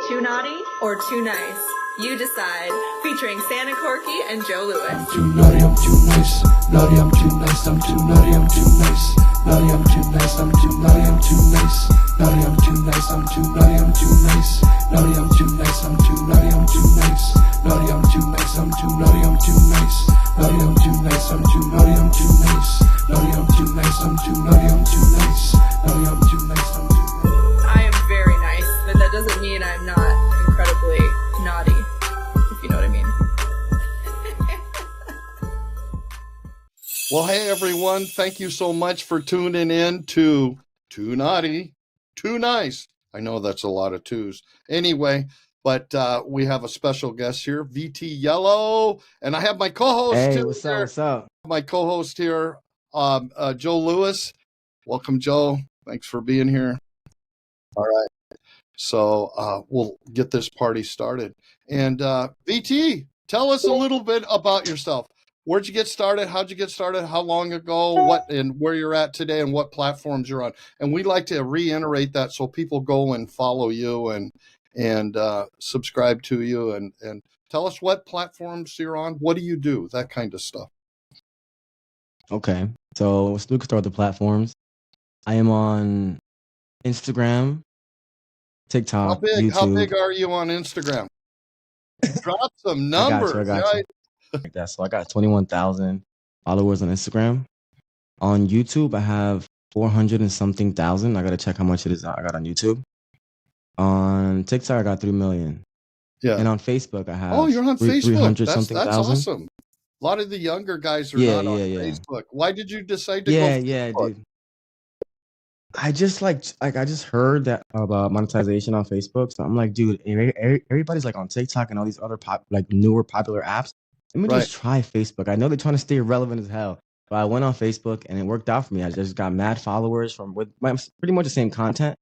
Too naughty or too nice? You decide. Featuring Santa Corky and Joe Lewis. I'm too naughty, I'm too nice. Naughty, I'm too nice. I'm too naughty, I'm too nice. Naughty, I'm too nice. I'm too naughty, I'm too nice. Naughty, I'm too nice. I'm too naughty, I'm too nice. Naughty, I'm too nice. I'm too naughty, I'm too nice. Naughty, I'm too nice. I'm too naughty, I'm too nice. Naughty, I'm too nice. I'm too naughty, I'm too nice. Naughty, I'm too nice. I'm too naughty, I'm too nice. Naughty, I'm too nice. I'm too nice. I am very nice, but that doesn't mean I'm not incredibly naughty, if you know what I mean. Well, hey, everyone. Thank you so much for tuning in to Too Naughty, Too Nice. I know that's a lot of twos. Anyway, but we have a special guest here, VT Yellow, and I have my co-host Hey, too what's here. up? What's up? My co-host here, Joe Lewis. Welcome, Joe. Thanks for being here. All right. So we'll get this party started. And VT, tell us a little bit about yourself. Where'd you get started? How'd you get started? How long ago? What and where you're at today, and what platforms you're on? And we'd like to reiterate that so people go and follow you and subscribe to you and tell us what platforms you're on. What do you do? That kind of stuff. Okay, so we can start with the platforms. I am on Instagram, TikTok, YouTube. How big are you on Instagram? Drop some numbers. I got you. Like that. So I got 21,000 followers on Instagram. On YouTube, I have 400 and something thousand. I gotta check how much it is I got on YouTube. On TikTok, I got 3 million. Yeah. And on Facebook, I have you're on Facebook. 300 That's something thousand. Awesome. A lot of the younger guys are not on Facebook. Why did you decide to go Facebook? Dude. I just I just heard that about monetization on Facebook. So I'm like, dude, everybody's like on TikTok and all these other newer popular apps. Let me just try Facebook. I know they're trying to stay relevant as hell, but I went on Facebook and it worked out for me. I just got mad followers with pretty much the same content.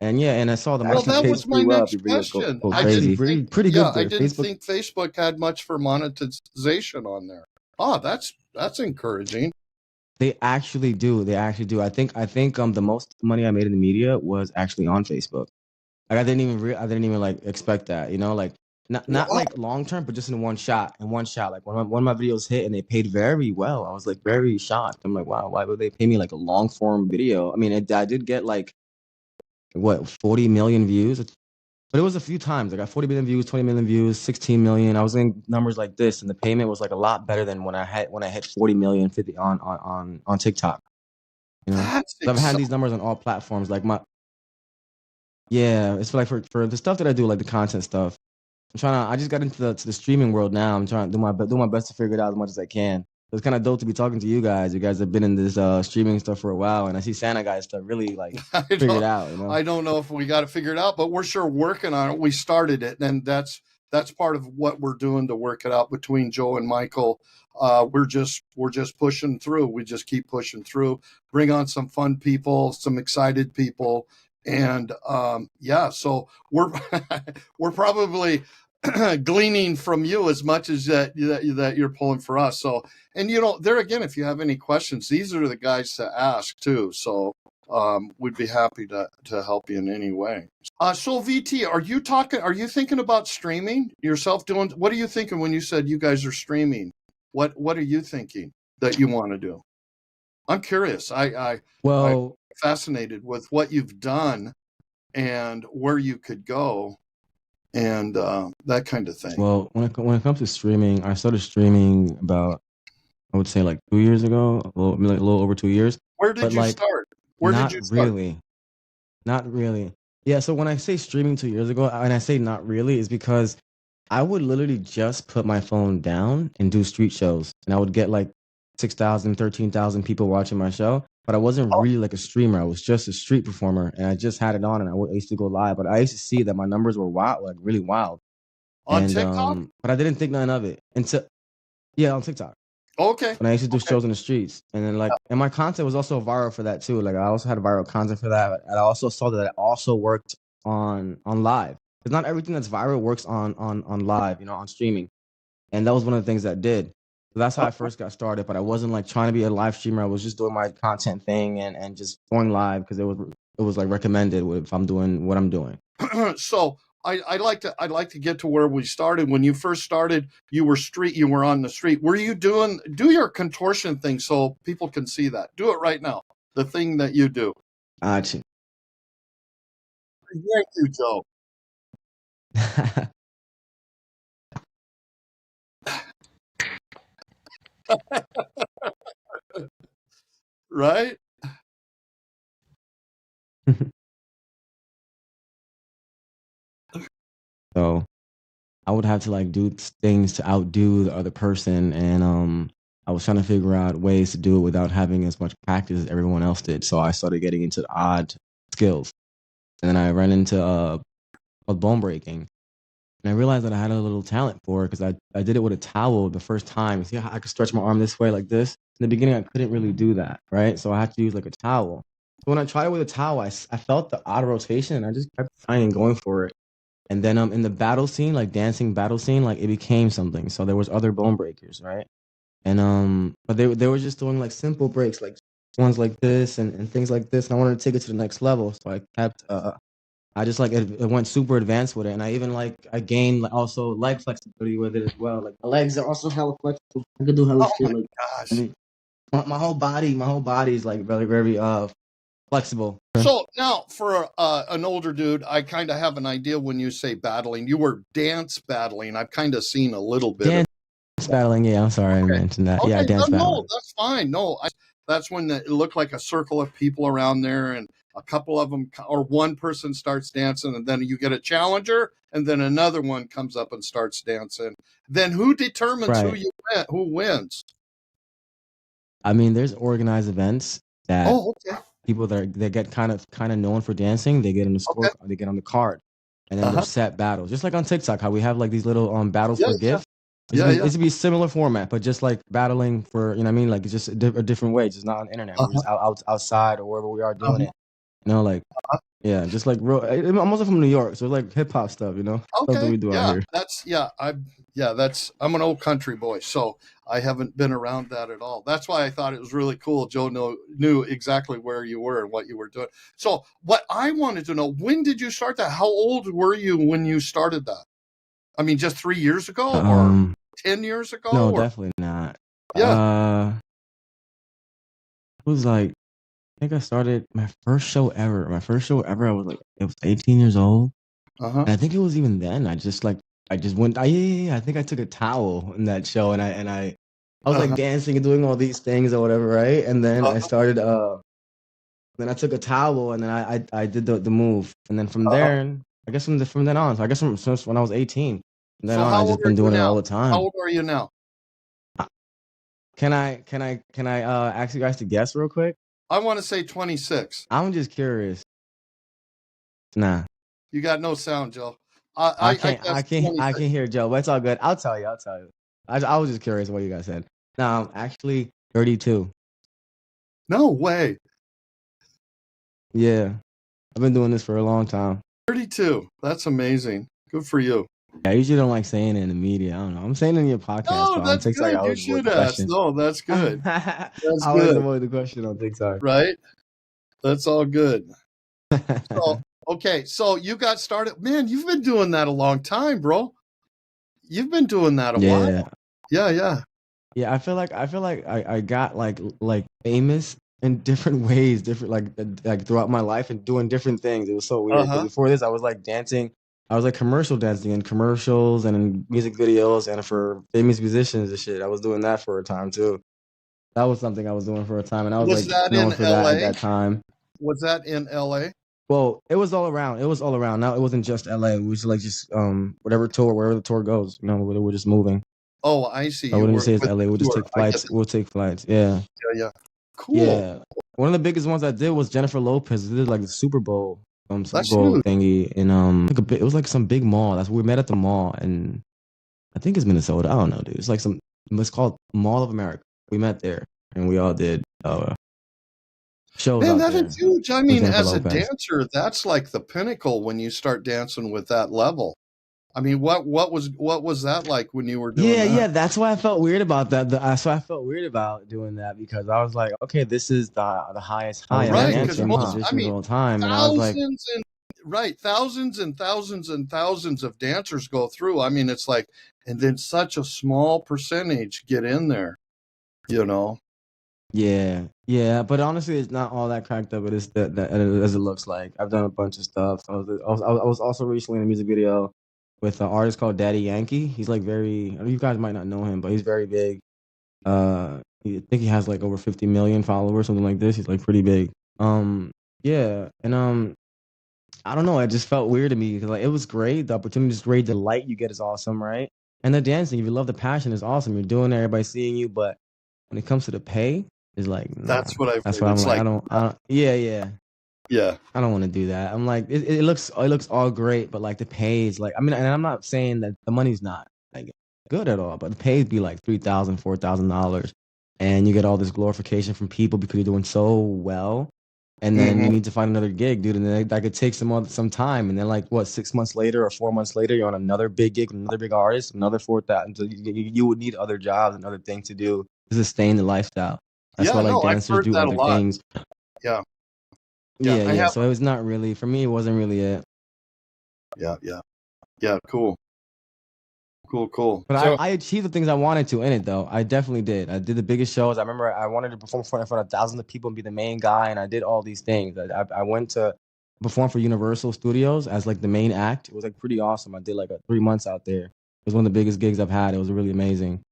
And and I saw the Well, that was my next question. Go crazy. Pretty good. I didn't think Facebook had much for monetization on there. Oh, that's encouraging. They actually do. I think the most money I made in the media was actually on Facebook. Like I didn't even like expect that, you know, like not like long term, but just in one shot. Like one of my videos hit and they paid very well. I was like very shocked. I'm like, wow, why would they pay me like a long form video? I mean, I did get like 40 million views, but it was a few times. I got 40 million views, 20 million views, 16 million. I was in numbers like this, and the payment was like a lot better than when I hit 40 million 50 on TikTok. You know, so I've had these numbers on all platforms. Like it's for the stuff that I do, like the content stuff. I just got into the streaming world now. I'm trying to do my best to figure it out as much as I can. It's kind of dope to be talking to you guys. You guys have been in this streaming stuff for a while, and I see Santa guys stuff really like figured it out. You know? I don't know if we got it figured out, but we're sure working on it. We started it, and that's part of what we're doing to work it out between Joe and Michael. We're just pushing through. We just keep pushing through. Bring on some fun people, some excited people, and so we're we're probably gleaning from you as much as that you're pulling for us. So, and there again, if you have any questions, these are the guys to ask too. So we'd be happy to help you in any way. So VT, are you thinking about streaming yourself? What are you thinking when you said you guys are streaming? What are you thinking that you want to do? I'm curious. I'm fascinated with what you've done and where you could go. And that kind of thing. Well, when it comes to streaming, I started streaming about, I would say, like 2 years ago, a little over 2 years. Where did you start? Not really. Yeah. So when I say streaming 2 years ago, and I say not really, is because I would literally just put my phone down and do street shows, and I would get like 6,000, 13,000 people watching my show. But I wasn't really like a streamer. I was just a street performer, and I just had it on, and I used to go live. But I used to see that my numbers were wild, like really wild. On TikTok? But I didn't think nothing of it until, on TikTok. Okay. When I used to do shows in the streets, and then and my content was also viral for that too. Like I also had viral content for that, and I also saw that it also worked on live. Because not everything that's viral works on live, on streaming, and that was one of the things that did. So that's how I first got started, but I wasn't like trying to be a live streamer. I was just doing my content thing and just going live because it was like recommended if I'm doing what I'm doing. So I'd like to get to where we started. When you first started, you were on the street. Were you do your contortion thing so people can see that? Do it right now. The thing that you do. Gotcha. Thank you, Joe. Right? So I would have to like do things to outdo the other person, and I was trying to figure out ways to do it without having as much practice as everyone else did. So I started getting into odd skills, and then I ran into bone breaking, and I realized that I had a little talent for it because I did it with a towel the first time. See how I could stretch my arm this way like this? In the beginning, I couldn't really do that, right? So I had to use like a towel. So when I tried it with a towel, I felt the odd rotation, and I just kept trying and going for it. And then in the battle scene, like dancing battle scene, like it became something. So there was other bone breakers, right? And but they were just doing like simple breaks, like ones like this and things like this. And I wanted to take it to the next level. So I kept I just like it went super advanced with it. And I even like I gained like, also leg flexibility with it as well. Like my legs are also hella flexible. I could do hella shit like Gosh. I mean, my whole body is like very very flexible. So now, for an older dude, I kind of have an idea when you say battling. You were dance battling. I've kind of seen a little bit. Dance battling, yeah. I'm sorry I mentioned that. Okay, Yeah, dance battling. No, that's fine. No, that's when it looked like a circle of people around there, and a couple of them, or one person starts dancing, and then you get a challenger, and then another one comes up and starts dancing. Then who determines who wins? I mean, there's organized events that okay. people that get kind of known for dancing, they get on the score, they get on the card, and then there's set battles, just like on TikTok, how we have like these little battles for gifts. It should be a similar format, but just like battling for, you know what I mean? Like it's just a different way. It's just not on the internet. We're just outside or wherever we are doing it. You know, like yeah, just like real. I'm also from New York, so like hip hop stuff. You know, stuff that we do out here. I'm an old country boy, so I haven't been around that at all. That's why I thought it was really cool. Joe knew exactly where you were and what you were doing. So what I wanted to know, when did you start that? How old were you when you started that? I mean, just 3 years ago or 10 years ago? No, definitely not. Yeah. It was like, I think I started my first show ever. I was 18 years old. And I think it was even then. I just went. I think I took a towel in that show, and I was like dancing and doing all these things or whatever, right? And then I started. Then I took a towel, and then I did the move, and then from there, I guess from then on. So I guess since when I was 18, and then on, I've just been doing it all the time. How old are you now? Can I ask you guys to guess real quick? I want to say 26. I'm just curious. Nah. You got no sound, Joe. I can't hear Joe, but it's all good. I'll tell you. I was just curious what you guys said. No, I'm actually 32. No way. Yeah. I've been doing this for a long time. 32. That's amazing. Good for you. Yeah, I usually don't like saying it in the media. I don't know. I'm saying it in your podcast. No, that's good. You should ask. No, that's good. I always avoid the question on TikTok. Right? That's all good. So, okay, so you got started. Man, you've been doing that a long time, bro. You've been doing that a while. Yeah. Yeah, I feel like I got like famous in different ways, like throughout my life and doing different things. It was so weird. Before this, I was like dancing. I was like commercial dancing in commercials and in music videos and for famous musicians and shit. I was doing that for a time too. That was something I was doing for a time, and I was like known for that at that time. Was that in LA? Well, it was all around. Now it wasn't just LA. We was like just wherever the tour goes. You know, we're just moving. Oh, I see. I wouldn't say it's LA. We'll just take flights. We'll take flights. Yeah. Yeah. Cool. Yeah. One of the biggest ones I did was Jennifer Lopez. We did like the Super Bowl thingy in it was like some big mall. That's where we met at the mall, and I think it's Minnesota. I don't know, dude. It's like it's called Mall of America. We met there, and we all did shows. Man, that is huge. I mean, as a dancer, that's like the pinnacle when you start dancing with that level. I mean, what was that like when you were doing that? Yeah. That's why I felt weird about that. So I felt weird about doing that because I was like, okay, this is the highest high right, dancing position of all time, and I was like, right. Thousands and thousands and thousands of dancers go through. I mean, it's like, and then such a small percentage get in there, you know? Yeah, yeah, but honestly, it's not all that cracked up. It is that as it looks like. I've done a bunch of stuff. I was also recently in a music video with an artist called Daddy Yankee. He's like very. You guys might not know him, but he's very big. I think he has like over 50 million followers, something like this. He's like pretty big. Yeah, and I don't know. It just felt weird to me because like it was great. The opportunity is great. The light you get is awesome, right? And the dancing, if you love the passion, is awesome. You're doing it, everybody's seeing you, but when it comes to the pay, it's like, nah. That's what I've That's heard. why I'm It's like, like, I don't. Yeah, yeah. yeah, I don't want to do that. I'm like, it looks all great, but like the pay is like, I mean, and I'm not saying that the money's not like good at all, but the pay be like $3,000, $4,000, and you get all this glorification from people because you're doing so well, and then you hmm, need to find another gig, dude, and then that could take some time, and then like what 6 months later or 4 months later, you're on another big gig, with another big artist, another 4,000. So you would need other jobs and other things to do to sustain the lifestyle. That's why yeah. like No, I've dancers heard do that a other lot. things. Yeah, yeah. Yeah, I yeah. have. So it was not really for me. It wasn't really it. Yeah, yeah, yeah. Cool, cool, cool. But So I achieved the things I wanted to in it, though. I definitely did. I did the biggest shows. I remember I wanted to perform in front of thousands of people and be the main guy, and I did all these things. I went to perform for Universal Studios as like the main act. It was like pretty awesome. I did like 3 months out there. It was one of the biggest gigs I've had. It was really amazing.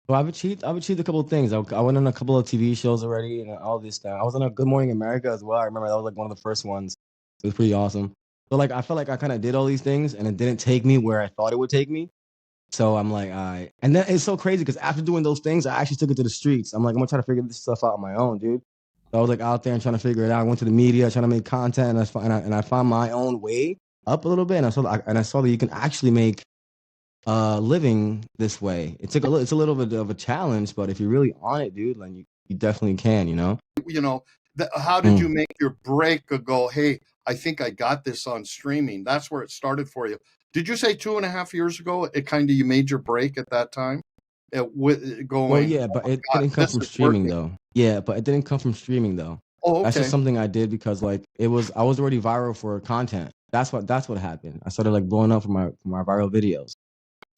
So I've achieved a couple of things. I went on a couple of TV shows already and all this stuff. I was on a Good Morning America as well. I remember that was like one of the first ones. It was pretty awesome. So like I felt like I kind of did all these things and it didn't take me where I thought it would take me. So I'm like, all right. And then it's so crazy because after doing those things, I actually took it to the streets. I'm like, I'm gonna try to figure this stuff out on my own, dude. So I was like out there and trying to figure it out. I went to the media, trying to make content, and I found my own way up a little bit. And I saw that you can actually make living this way. It's a little bit of a challenge, but if you're really on it, dude, then you definitely can, you know? You know, how did you Mm. make your break to go, hey, I think I got this on streaming? That's where it started for you. Did you say 2.5 years ago, it kind of, you made your break at that time? With Well, going, yeah, oh but my it God, didn't come this from is streaming working. though. Yeah, but it didn't come from streaming though. Oh, That's just okay. something I did because like I was already viral for content. That's what happened. I started like blowing up for my viral videos.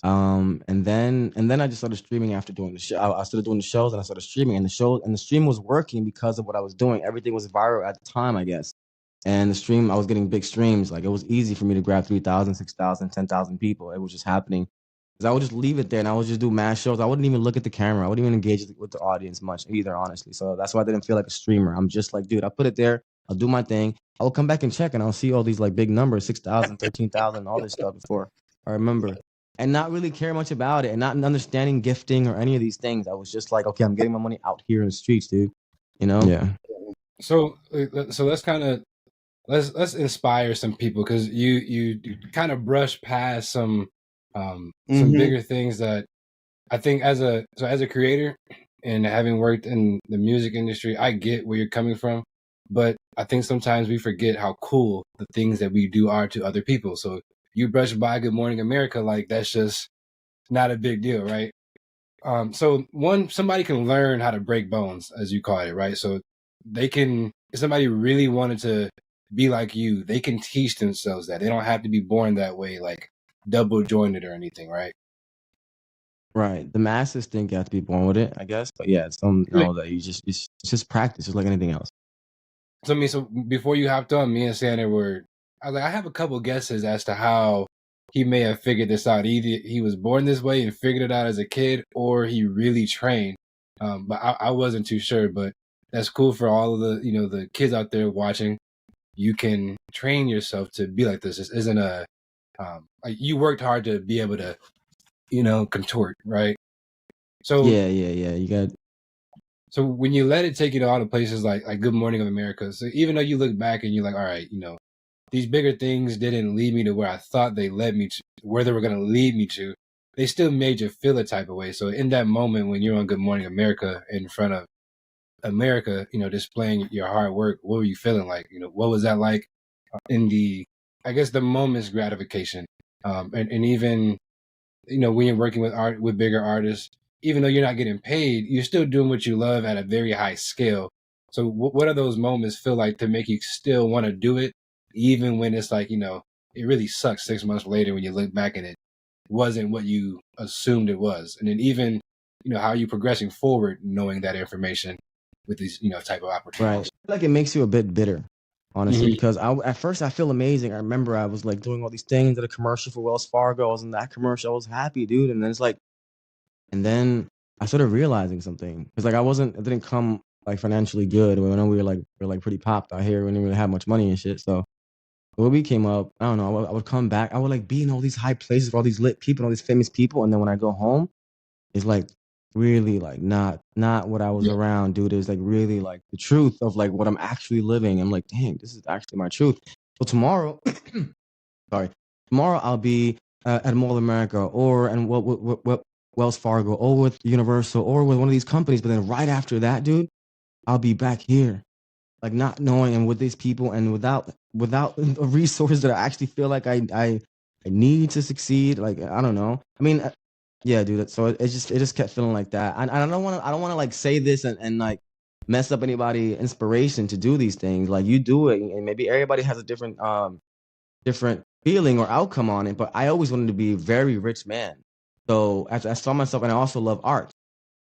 And then I just started streaming after doing the show. I started doing the shows and I started streaming, and the stream was working because of what I was doing. Everything was viral at the time, I guess. And the stream, I was getting big streams. Like it was easy for me to grab 3,000, 6,000, 10,000 people. It was just happening. Because I would just leave it there and I would just do mass shows. I wouldn't even look at the camera. I wouldn't even engage with the audience much either, honestly. So that's why I didn't feel like a streamer. I'm just like, dude, I put it there. I'll do my thing. I'll come back and check and I'll see all these like big numbers, 6,000, 13,000, all this stuff before I remember. And not really care much about it and not understanding gifting or any of these things. I was just like, okay, I'm getting my money out here in the streets, dude. You know? Yeah. so let's kind of let's inspire some people because you kind of brush past some Hmm. bigger things that I think as a creator and having worked in the music industry, I get where you're coming from, but I think sometimes we forget how cool the things that we do are to other people. So you brush by Good Morning America like that's just not a big deal, right? So somebody can learn how to break bones, as you call it, right? So they can, if somebody really wanted to be like you, they can teach themselves that. They don't have to be born that way, like double jointed or anything, right? Right. The masses think you have to be born with it, I guess. But yeah, some know that it's just practice, just like anything else. So before you hopped on, me and Sandra I was like, I have a couple guesses as to how he may have figured this out. Either he was born this way and figured it out as a kid, or he really trained. But I wasn't too sure. But that's cool for all of the kids out there watching. You can train yourself to be like this. This isn't like you worked hard to be able to contort, right? So Yeah, yeah, yeah. You got So when you let it take you to all the places like Good Morning of America, so even though you look back and you're like, all right, these bigger things didn't lead me to where I thought they led me to, where they were going to lead me to, they still made you feel a type of way. So in that moment when you're on Good Morning America in front of America, displaying your hard work, what were you feeling like? What was that like in I guess the moment's gratification, and even when you're working with bigger artists, even though you're not getting paid, you're still doing what you love at a very high scale. So what do those moments feel like to make you still want to do it even when it's like, it really sucks 6 months later when you look back and it wasn't what you assumed it was. And then even, how are you progressing forward knowing that information with these, type of Right. opportunities. I feel like it makes you a bit bitter, honestly, Mhm. because at first I feel amazing. I remember I was like doing all these things at a commercial for Wells Fargo. I was in that commercial. I was happy, dude. And then it's like, and then I started realizing something. Because like it didn't come like financially good. When we were like pretty popped out here. We didn't really have much money and shit. So when we came up, I don't know, I would come back. I would like be in all these high places with all these lit people, all these famous people. And then when I go home, it's like really like not what I was Yeah. around, dude. It's like really like the truth of like what I'm actually living. I'm like, dang, this is actually my truth. So tomorrow, sorry, tomorrow I'll be at Mall of America or and what Wells Fargo or with Universal or with one of these companies. But then right after that, dude, I'll be back here, like not knowing and with these people and without a resource that I actually feel like I need to succeed. Like I don't know. I mean, yeah, dude. So it just kept feeling like that. And I don't want to like say this and like mess up anybody inspiration to do these things. Like you do it, and maybe everybody has a different feeling or outcome on it. But I always wanted to be a very rich man. So as I saw myself, and I also love art.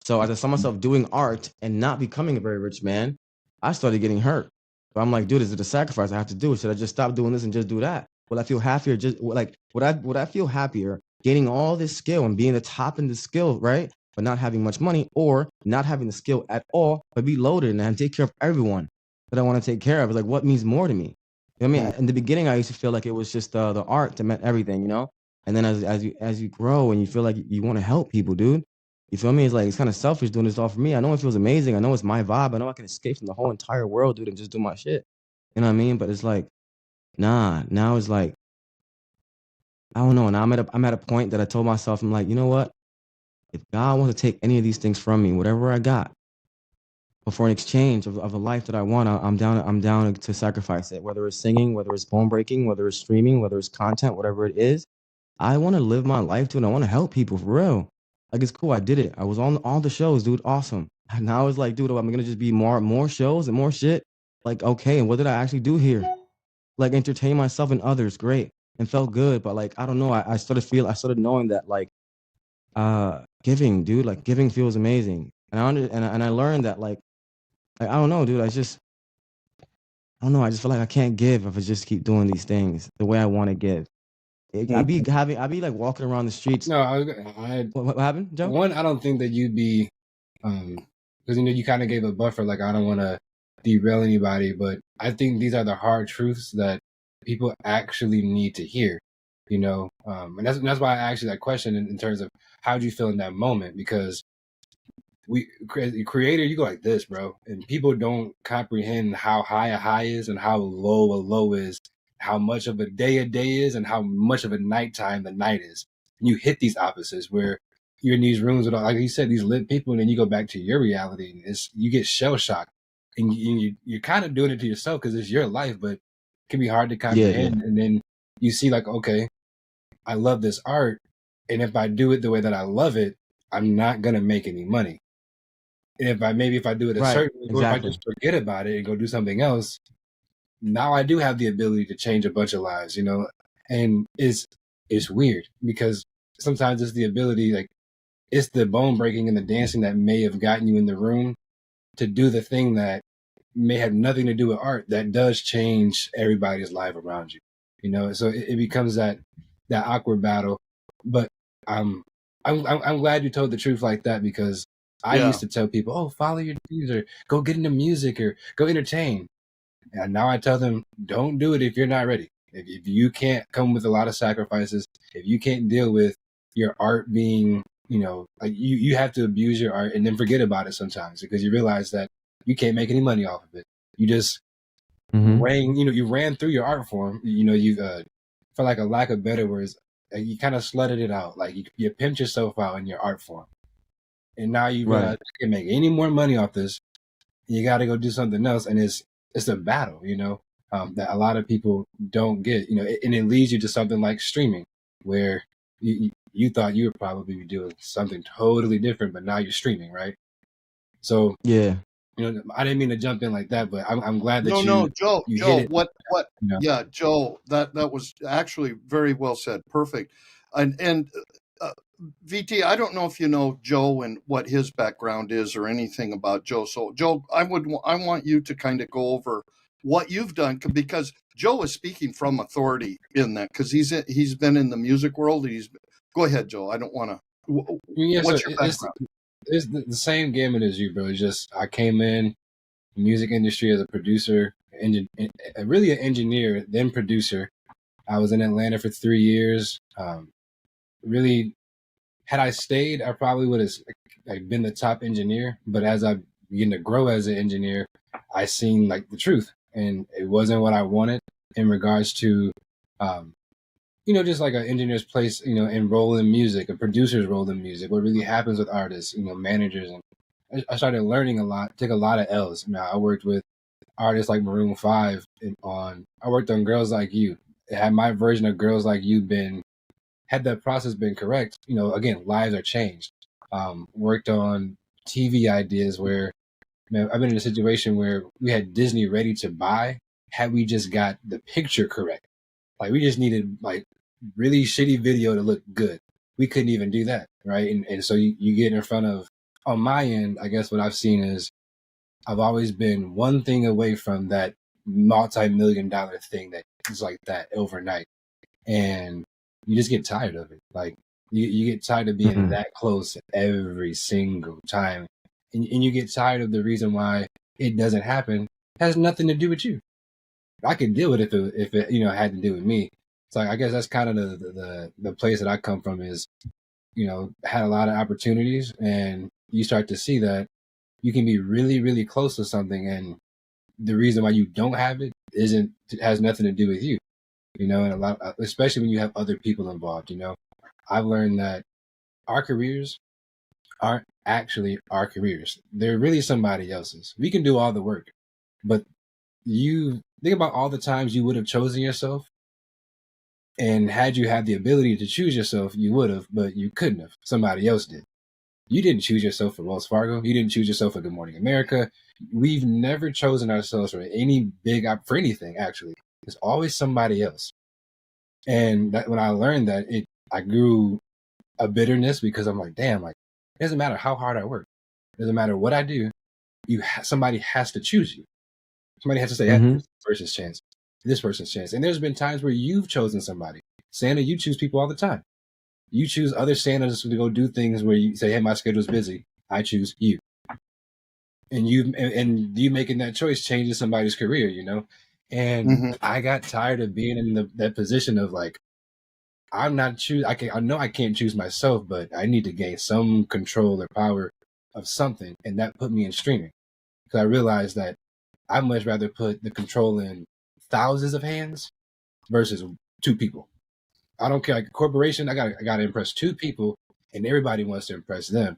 So as I saw myself doing art and not becoming a very rich man, I started getting hurt. But I'm like, dude, is it a sacrifice I have to do? Should I just stop doing this and just do that? Will I feel happier? Just like would I feel happier gaining all this skill and being the top in the skill, right? But not having much money, or not having the skill at all, but be loaded and take care of everyone that I want to take care of. It's like what means more to me? You know what I mean? In the beginning, I used to feel like it was just the art that meant everything, you know. And then as you grow and you feel like you want to help people, dude. You feel me? It's like it's kind of selfish doing this all for me. I know it feels amazing. I know it's my vibe. I know I can escape from the whole entire world, dude, and just do my shit. You know what I mean? But it's like, nah. Now it's like, I don't know. And I'm at a point that I told myself, I'm like, you know what? If God wants to take any of these things from me, whatever I got, but for an exchange of a life that I want, I'm down to sacrifice it. Whether it's singing, whether it's bone breaking, whether it's streaming, whether it's content, whatever it is. I want to live my life too, and I want to help people for real. Like it's cool. I did it. I was on all the shows, dude. Awesome. And now it's like, dude, I'm gonna just be more shows and more shit. Like, okay, and what did I actually do here? Like entertain myself and others, great, and felt good. But like, I don't know. I started knowing that like, giving, dude, like giving feels amazing. And I learned that like I don't know, dude. I don't know. I just feel like I can't give if I just keep doing these things the way I want to give. I be like walking around the streets. No, What happened, Joe? one, I don't think that you'd be, because you kind of gave a buffer, like I don't want to derail anybody, but I think these are the hard truths that people actually need to hear, and that's why I asked you that question in terms of how do you feel in that moment, because creator, you go like this, bro, and people don't comprehend how high a high is and how low a low is, how much of a day is, and how much of a nighttime the night is. And you hit these opposites where you're in these rooms with, like you said, these lit people, and then you go back to your reality, and you get shell shocked, and you're kind of doing it to yourself because it's your life, but it can be hard to comprehend. Yeah. And then you see, like, okay, I love this art, and if I do it the way that I love it, I'm not gonna make any money. And if I do it a Right. certain way, or if I just forget about it and go do something else, now I do have the ability to change a bunch of lives, and it's weird because sometimes it's the ability, like it's the bone breaking and the dancing that may have gotten you in the room to do the thing that may have nothing to do with art that does change everybody's life around you, so it becomes that awkward battle. But I'm glad you told the truth like that, because I Yeah. used to tell people, oh, follow your dreams or go get into music or go entertain. And now I tell them, don't do it if you're not ready. If you can't come with a lot of sacrifices, if you can't deal with your art being, like you have to abuse your art and then forget about it sometimes, because you realize that you can't make any money off of it. You just you ran through your art form. You for like a lack of better words, you kind of slutted it out. Like you pimped yourself out in your art form. And now you realize Right. you can't make any more money off this. You got to go do something else, and it's a battle, that a lot of people don't get, and it leads you to something like streaming, where you thought you would probably be doing something totally different, but now you're streaming, right? So Yeah. I didn't mean to jump in like that, but I'm glad that No, Joe, you hit it. what, You know, yeah, Joe, that was actually very well said. Perfect. And VT, I don't know if you know Joe and what his background is or anything about Joe. So, Joe, I want you to kind of go over what you've done because Joe is speaking from authority in that because he's been in the music world. Go ahead, Joe. I don't want to. yeah. So What's your background? it's the same gamut as you, bro. It's just I came in the music industry as a producer, really an engineer, then producer. I was in Atlanta for 3 years. Really, had I stayed, I probably would have been the top engineer. But as I began to grow as an engineer, I seen like the truth, and it wasn't what I wanted in regards to, um, just like an engineer's place, in role in music, a producer's role in music. What really happens with artists, managers, and I started learning a lot. Took a lot of L's. Now I worked with artists like Maroon 5 I worked on Girls Like You. Had my version of Girls Like You had that process been correct, again, lives are changed. Worked on TV ideas where, man, I've been in a situation where we had Disney ready to buy had we just got the picture correct. Like we just needed like really shitty video to look good. We couldn't even do that, right? And so you get in front of, on my end, I guess what I've seen is I've always been one thing away from that multi-million-dollar thing that is like that overnight. And you just get tired of it. Like you get tired of being that close every single time. And you get tired of the reason why it doesn't happen. It has nothing to do with you. I could deal with it if it had to do with me. So I guess that's kind of the place that I come from is, had a lot of opportunities, and you start to see that you can be really, really close to something, and the reason why you don't have it has nothing to do with you, and a lot, especially when you have other people involved. I've learned that our careers aren't actually our careers; they're really somebody else's. We can do all the work, but you think about all the times you would have chosen yourself, and had you had the ability to choose yourself, you would have, but you couldn't have. Somebody else did. You didn't choose yourself for Wells Fargo. You didn't choose yourself for Good Morning America. We've never chosen ourselves for for anything, actually. It's always somebody else. And when I learned that, I grew a bitterness because I'm like, damn, like, it doesn't matter how hard I work. It doesn't matter what I do. Somebody has to choose you. Somebody has to say, this person's chance, this person's chance. And there's been times where you've chosen somebody. Santa, you choose people all the time. You choose other Santas to go do things where you say, hey, my schedule's busy. I choose you. And you making that choice changes somebody's career, And I got tired of being in that position of like, I know I can't choose myself, but I need to gain some control or power of something. And that put me in streaming. Because I realized that I'd much rather put the control in thousands of hands versus 2 people. I don't care. Like a corporation, I gotta impress 2 people, and everybody wants to impress them.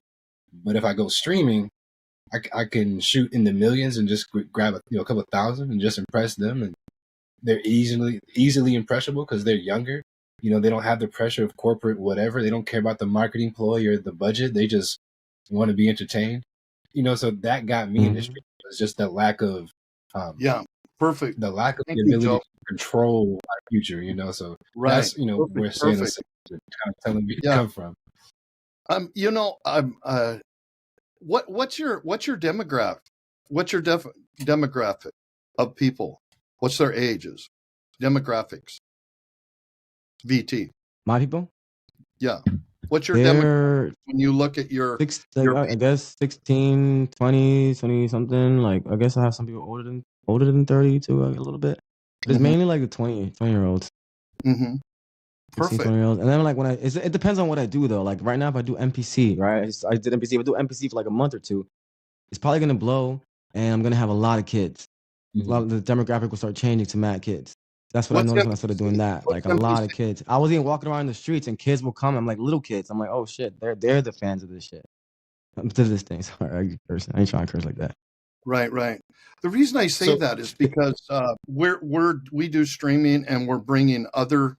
But if I go streaming, I can shoot in the millions and just grab a couple of thousand and just impress them, and they're easily impressionable because they're younger. They don't have the pressure of corporate whatever. They don't care about the marketing ploy or the budget. They just want to be entertained. So that got me in the stream. It was just the lack of perfect. The lack of the ability to control our future, So right. That's where Santa's kind of telling me to come from. What's your demographic? What's your demographic of people? What's their ages? Demographics. VT. My people? Yeah. What's your demographic when you look at your I guess 16, 20 something. Like I guess I have some people older than 30 too, a little bit. But it's mainly like the 20-year-olds. Mm-hmm. Perfect. 20-year-olds. And then like it depends on what I do though. Like right now, if I do MPC, right? I did MPC. If I do MPC for like a month or two, it's probably gonna blow, and I'm gonna have a lot of kids. A lot of the demographic will start changing to mad kids. That's what I noticed when I started doing that. Like a lot of kids. I was even walking around the streets and kids will come. I'm like little kids. I'm like, oh shit, they're the fans of this shit. To this thing. Sorry, I ain't trying to curse like that. Right. The reason I say that is because we do streaming and we're bringing other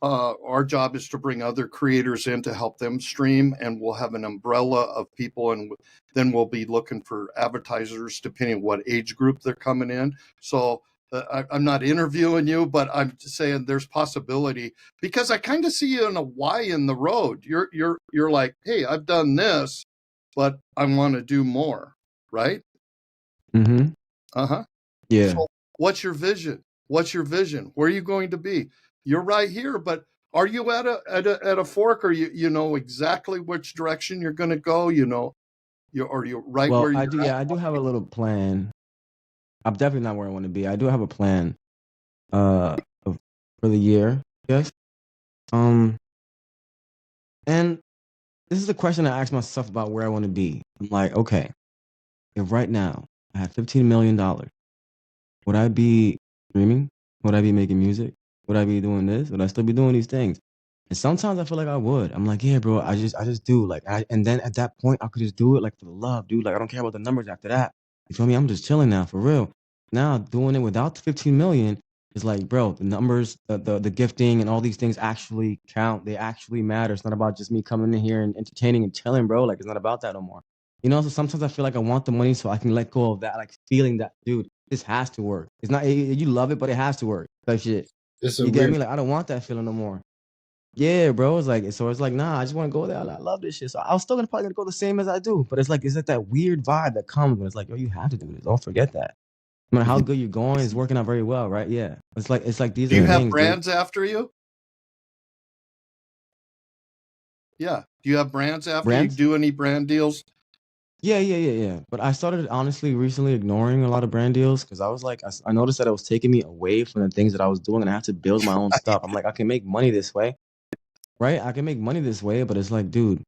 our job is to bring other creators in to help them stream, and we'll have an umbrella of people, and then we'll be looking for advertisers depending on what age group they're coming in. So I'm not interviewing you, but I'm just saying there's possibility, because I kind of see you in a Y in the road. You're like, hey, I've done this, but I want to do more, right? Mm-hmm. Uh-huh. Yeah. So what's your vision? What's your vision? Where are you going to be? You're right here, but are you at a fork, or you know exactly which direction you're going to go? You know, you're right Well, where you're I do. at. Yeah, I do have a little plan. I'm definitely not where I want to be. I do have a plan. Of, for the year. Yes. Um, and this is the question I ask myself about where I want to be. I'm like, okay, if right now I had $15 million, would I be streaming? Would I be making music? Would I be doing this? Would I still be doing these things? And sometimes I feel like I would. I'm like, yeah, bro, I just do like, and then at that point I could just do it like for the love, dude. Like I don't care about the numbers after that. You feel me? I'm just chilling now for real. Now doing it without the 15 million is like, bro, the numbers, the gifting and all these things actually count. They actually matter. It's not about just me coming in here and entertaining and chilling, bro. Like it's not about that no more. You know, so sometimes I feel like I want the money so I can let go of that, like feeling that, dude, this has to work. It's not, you love it, but it has to work. Type shit. It's a You get weird. me? Like I don't want that feeling no more. Yeah, bro. It's like, so it's like, nah, I just want to go there. I love this shit. So I was still gonna probably gonna go the same as I do. But it's like that weird vibe that comes when it's like, yo, you have to do this. Don't forget that. No matter how good you're going, it's working out very well, right? Yeah. It's like these Do are you the have things, dude. brands after you? Yeah. Do you have brands after you? Brands? Do any brand deals? Yeah. But I started honestly recently ignoring a lot of brand deals because I was like, I noticed that it was taking me away from the things that I was doing, and I had to build my own stuff. I'm like, I can make money this way, right? I can make money this way, but it's like, dude,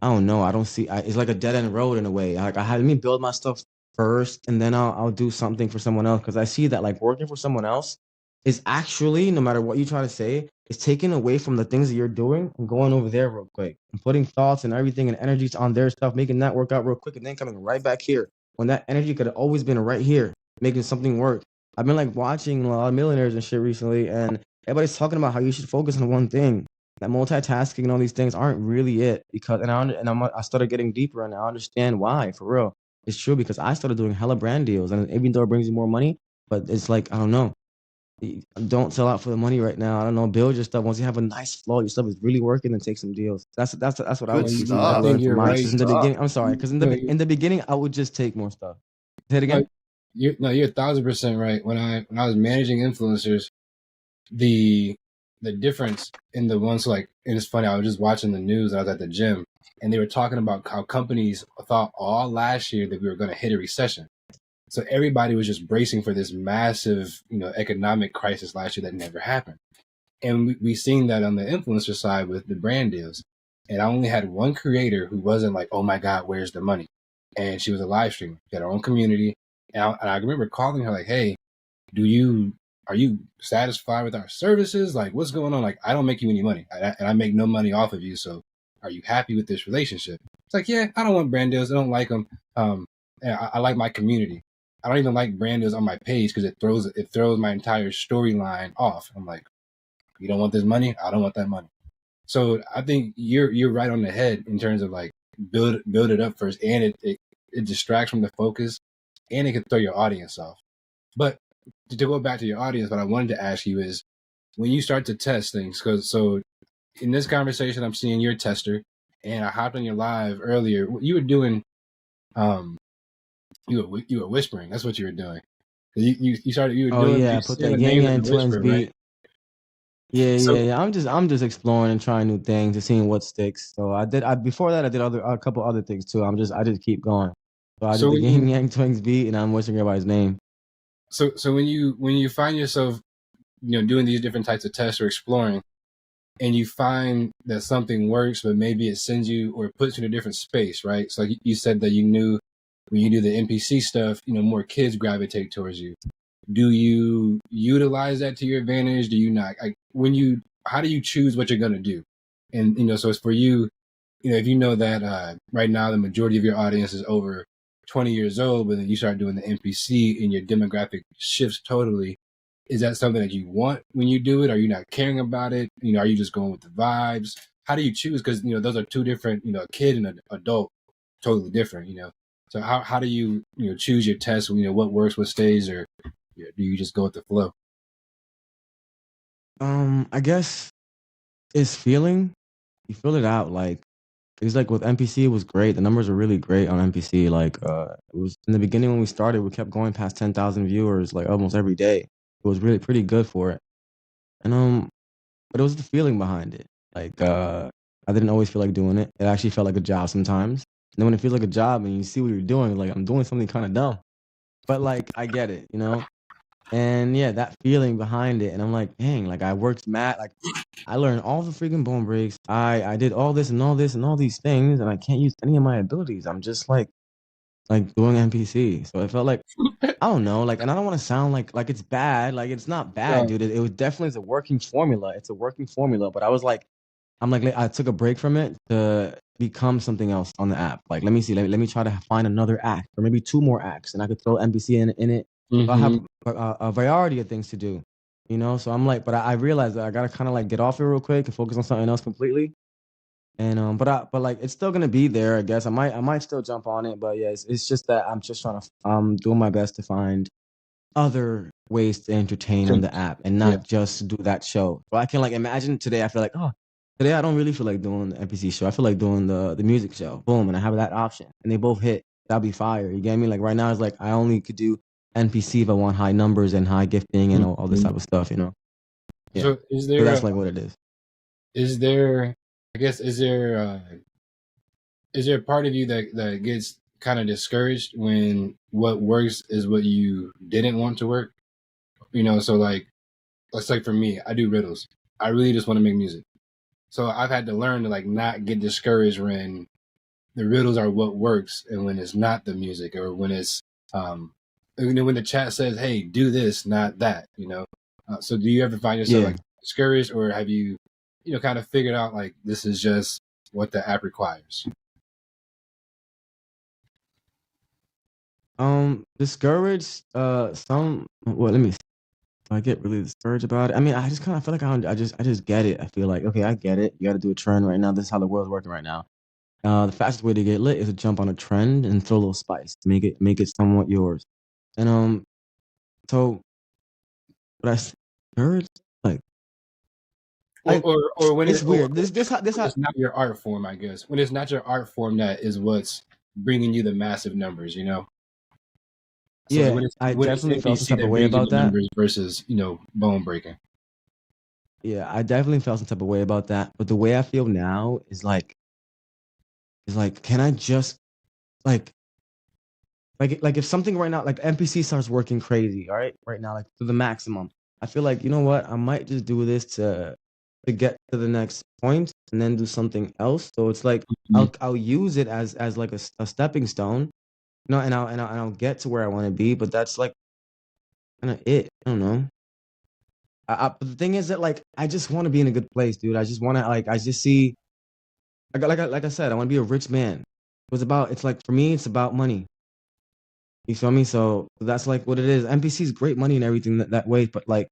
I don't know. I don't see. It's like a dead end road in a way. Like I had me build my stuff first, and then I'll do something for someone else because I see that like working for someone else is actually, no matter what you try to say, is taking away from the things that you're doing and going over there real quick and putting thoughts and everything and energies on their stuff, making that work out real quick, and then coming right back here when that energy could have always been right here, making something work. I've been like watching a lot of millionaires and shit recently, and everybody's talking about how you should focus on one thing, that multitasking and all these things aren't really it, because I started getting deeper and I understand why, for real. It's true because I started doing hella brand deals, and even though it brings you more money, but it's like, I don't know, don't sell out for the money right now. I don't know, build your stuff. Once you have a nice flow, your stuff is really working, then take some deals. That's what I Good would You, I I stuff. think learned from you're my, right. because in the beginning, I'm sorry, because No, in the beginning I would just take more stuff. Say it again. you're 1,000% right. When I was managing influencers, the difference in the ones like, and it's funny, I was just watching the news. I was at the gym, and they were talking about how companies thought all last year that we were going to hit a recession. So everybody was just bracing for this massive, economic crisis last year that never happened. And we seen that on the influencer side with the brand deals. And I only had one creator who wasn't like, oh my God, where's the money? And she was a live streamer. She had her own community. And I remember calling her like, hey, are you satisfied with our services? Like, what's going on? Like, I don't make you any money, and I make no money off of you. So are you happy with this relationship? It's like, yeah, I don't want brand deals. I don't like them. And I like my community. I don't even like brand deals on my page because it throws my entire storyline off. I'm like, you don't want this money? I don't want that money. So I think you're right on the head in terms of like build it up first, and it distracts from the focus, and it can throw your audience off. But to go back to your audience, what I wanted to ask you is when you start to test things, because so in this conversation, I'm seeing you're a tester, and I hopped on your live earlier. You were doing, you were whispering. That's what you were doing. You were Oh doing, yeah, you I put saying that the Yang names of Yang the Twins whisper, right? beat. So Yeah. I'm just exploring and trying new things and seeing what sticks. So before that I did a couple other things too. I just keep going. So I did so the when Yin you Yang Twins beat, and I'm wishing everybody's name. so when you find yourself doing these different types of tests or exploring, and you find that something works, but maybe it sends you or puts you in a different space, right? So like you said that you knew when you do the NPC stuff, more kids gravitate towards you. Do you utilize that to your advantage? Do you not? Like how do you choose what you're going to do? And, so it's for you, if you know that right now the majority of your audience is over 20 years old, but then you start doing the NPC and your demographic shifts totally. is that something that you want when you do it? Are you not caring about it? Are you just going with the vibes? How do you choose? Because those are two different. A kid and an adult, totally different. So how do you choose your test? What works, what stays, or do you just go with the flow? I guess it's feeling. You feel it out. Like it's like with NPC, it was great. The numbers are really great on NPC. Like it was in the beginning when we started, we kept going past 10,000 viewers like almost every day. It was really pretty good for it. And but it was the feeling behind it. Like I didn't always feel like doing it. It actually felt like a job sometimes. And then when it feels like a job and you see what you're doing, like I'm doing something kind of dumb. But like I get it, you know? And yeah, that feeling behind it. And I'm like, dang, like I worked mad, like I learned all the freaking bone breaks. I did all this and all this and all these things, and I can't use any of my abilities. I'm just like doing NPC. So it felt like I don't know, like, and I don't want to sound like it's bad. Like it's not bad, dude. It was definitely it's a working formula. It's a working formula. But I was like, I'm like, I took a break from it to become something else on the app. Like, let me see, let me try to find another act or maybe two more acts, and I could throw NPC in it. So I'll have a variety of things to do, you know. So I'm like, but I realized that I gotta kind of like get off it real quick and focus on something else completely. And but like it's still gonna be there, I guess. I might still jump on it, but yeah, it's just that I'm just trying to doing my best to find other ways to entertain on the app and Yeah. not just do that show. So I can like imagine today I feel like, oh, today I don't really feel like doing the NPC show. I feel like doing the music show. Boom, and I have that option. And they both hit. That'd be fire. You get me? Like right now it's like I only could do NPC if I want high numbers and high gifting and all this type of stuff, you know? Yeah. So So that's like what it is. is there I guess is there a part of you that gets kind of discouraged when what works is what you didn't want to work? So like let's say for me, I do riddles. I really just want to make music. So I've had to learn to like not get discouraged when the riddles are what works and when it's not the music, or when it's when the chat says, hey, do this, not that, so do you ever find yourself Yeah. like discouraged, or have you kind of figured out like this is just what the app requires? Discouraged. Some. Well, let me. I get really discouraged about it. I mean, I just kind of feel like I just get it. I feel like okay, I get it. You got to do a trend right now. This is how the world's working right now. The fastest way to get lit is to jump on a trend and throw a little spice, make it somewhat yours. And so but I discouraged like I. Or when It's weird. This how it's not your art form, I guess. When it's not your art form, that is what's bringing you the massive numbers, So like yeah. I when it's definitely felt some NPC type of that way brings you about the that. numbers versus bone breaking. Yeah, I definitely felt some type of way about that. But the way I feel now is like, can I just like like if something right now like NPC starts working crazy, all right, right now like to the maximum, I feel like you know what, I might just do this to get to the next point and then do something else. So it's like I'll use it as like a stepping stone, you know, and I'll get to where I want to be. But that's like kind of it. I don't know. But the thing is that like I just want to be in a good place, dude. I just want to like I just see like I said, I want to be a rich man. It's like for me, it's about money. You feel me? So that's like what it is. NPC is great money and everything that way, but like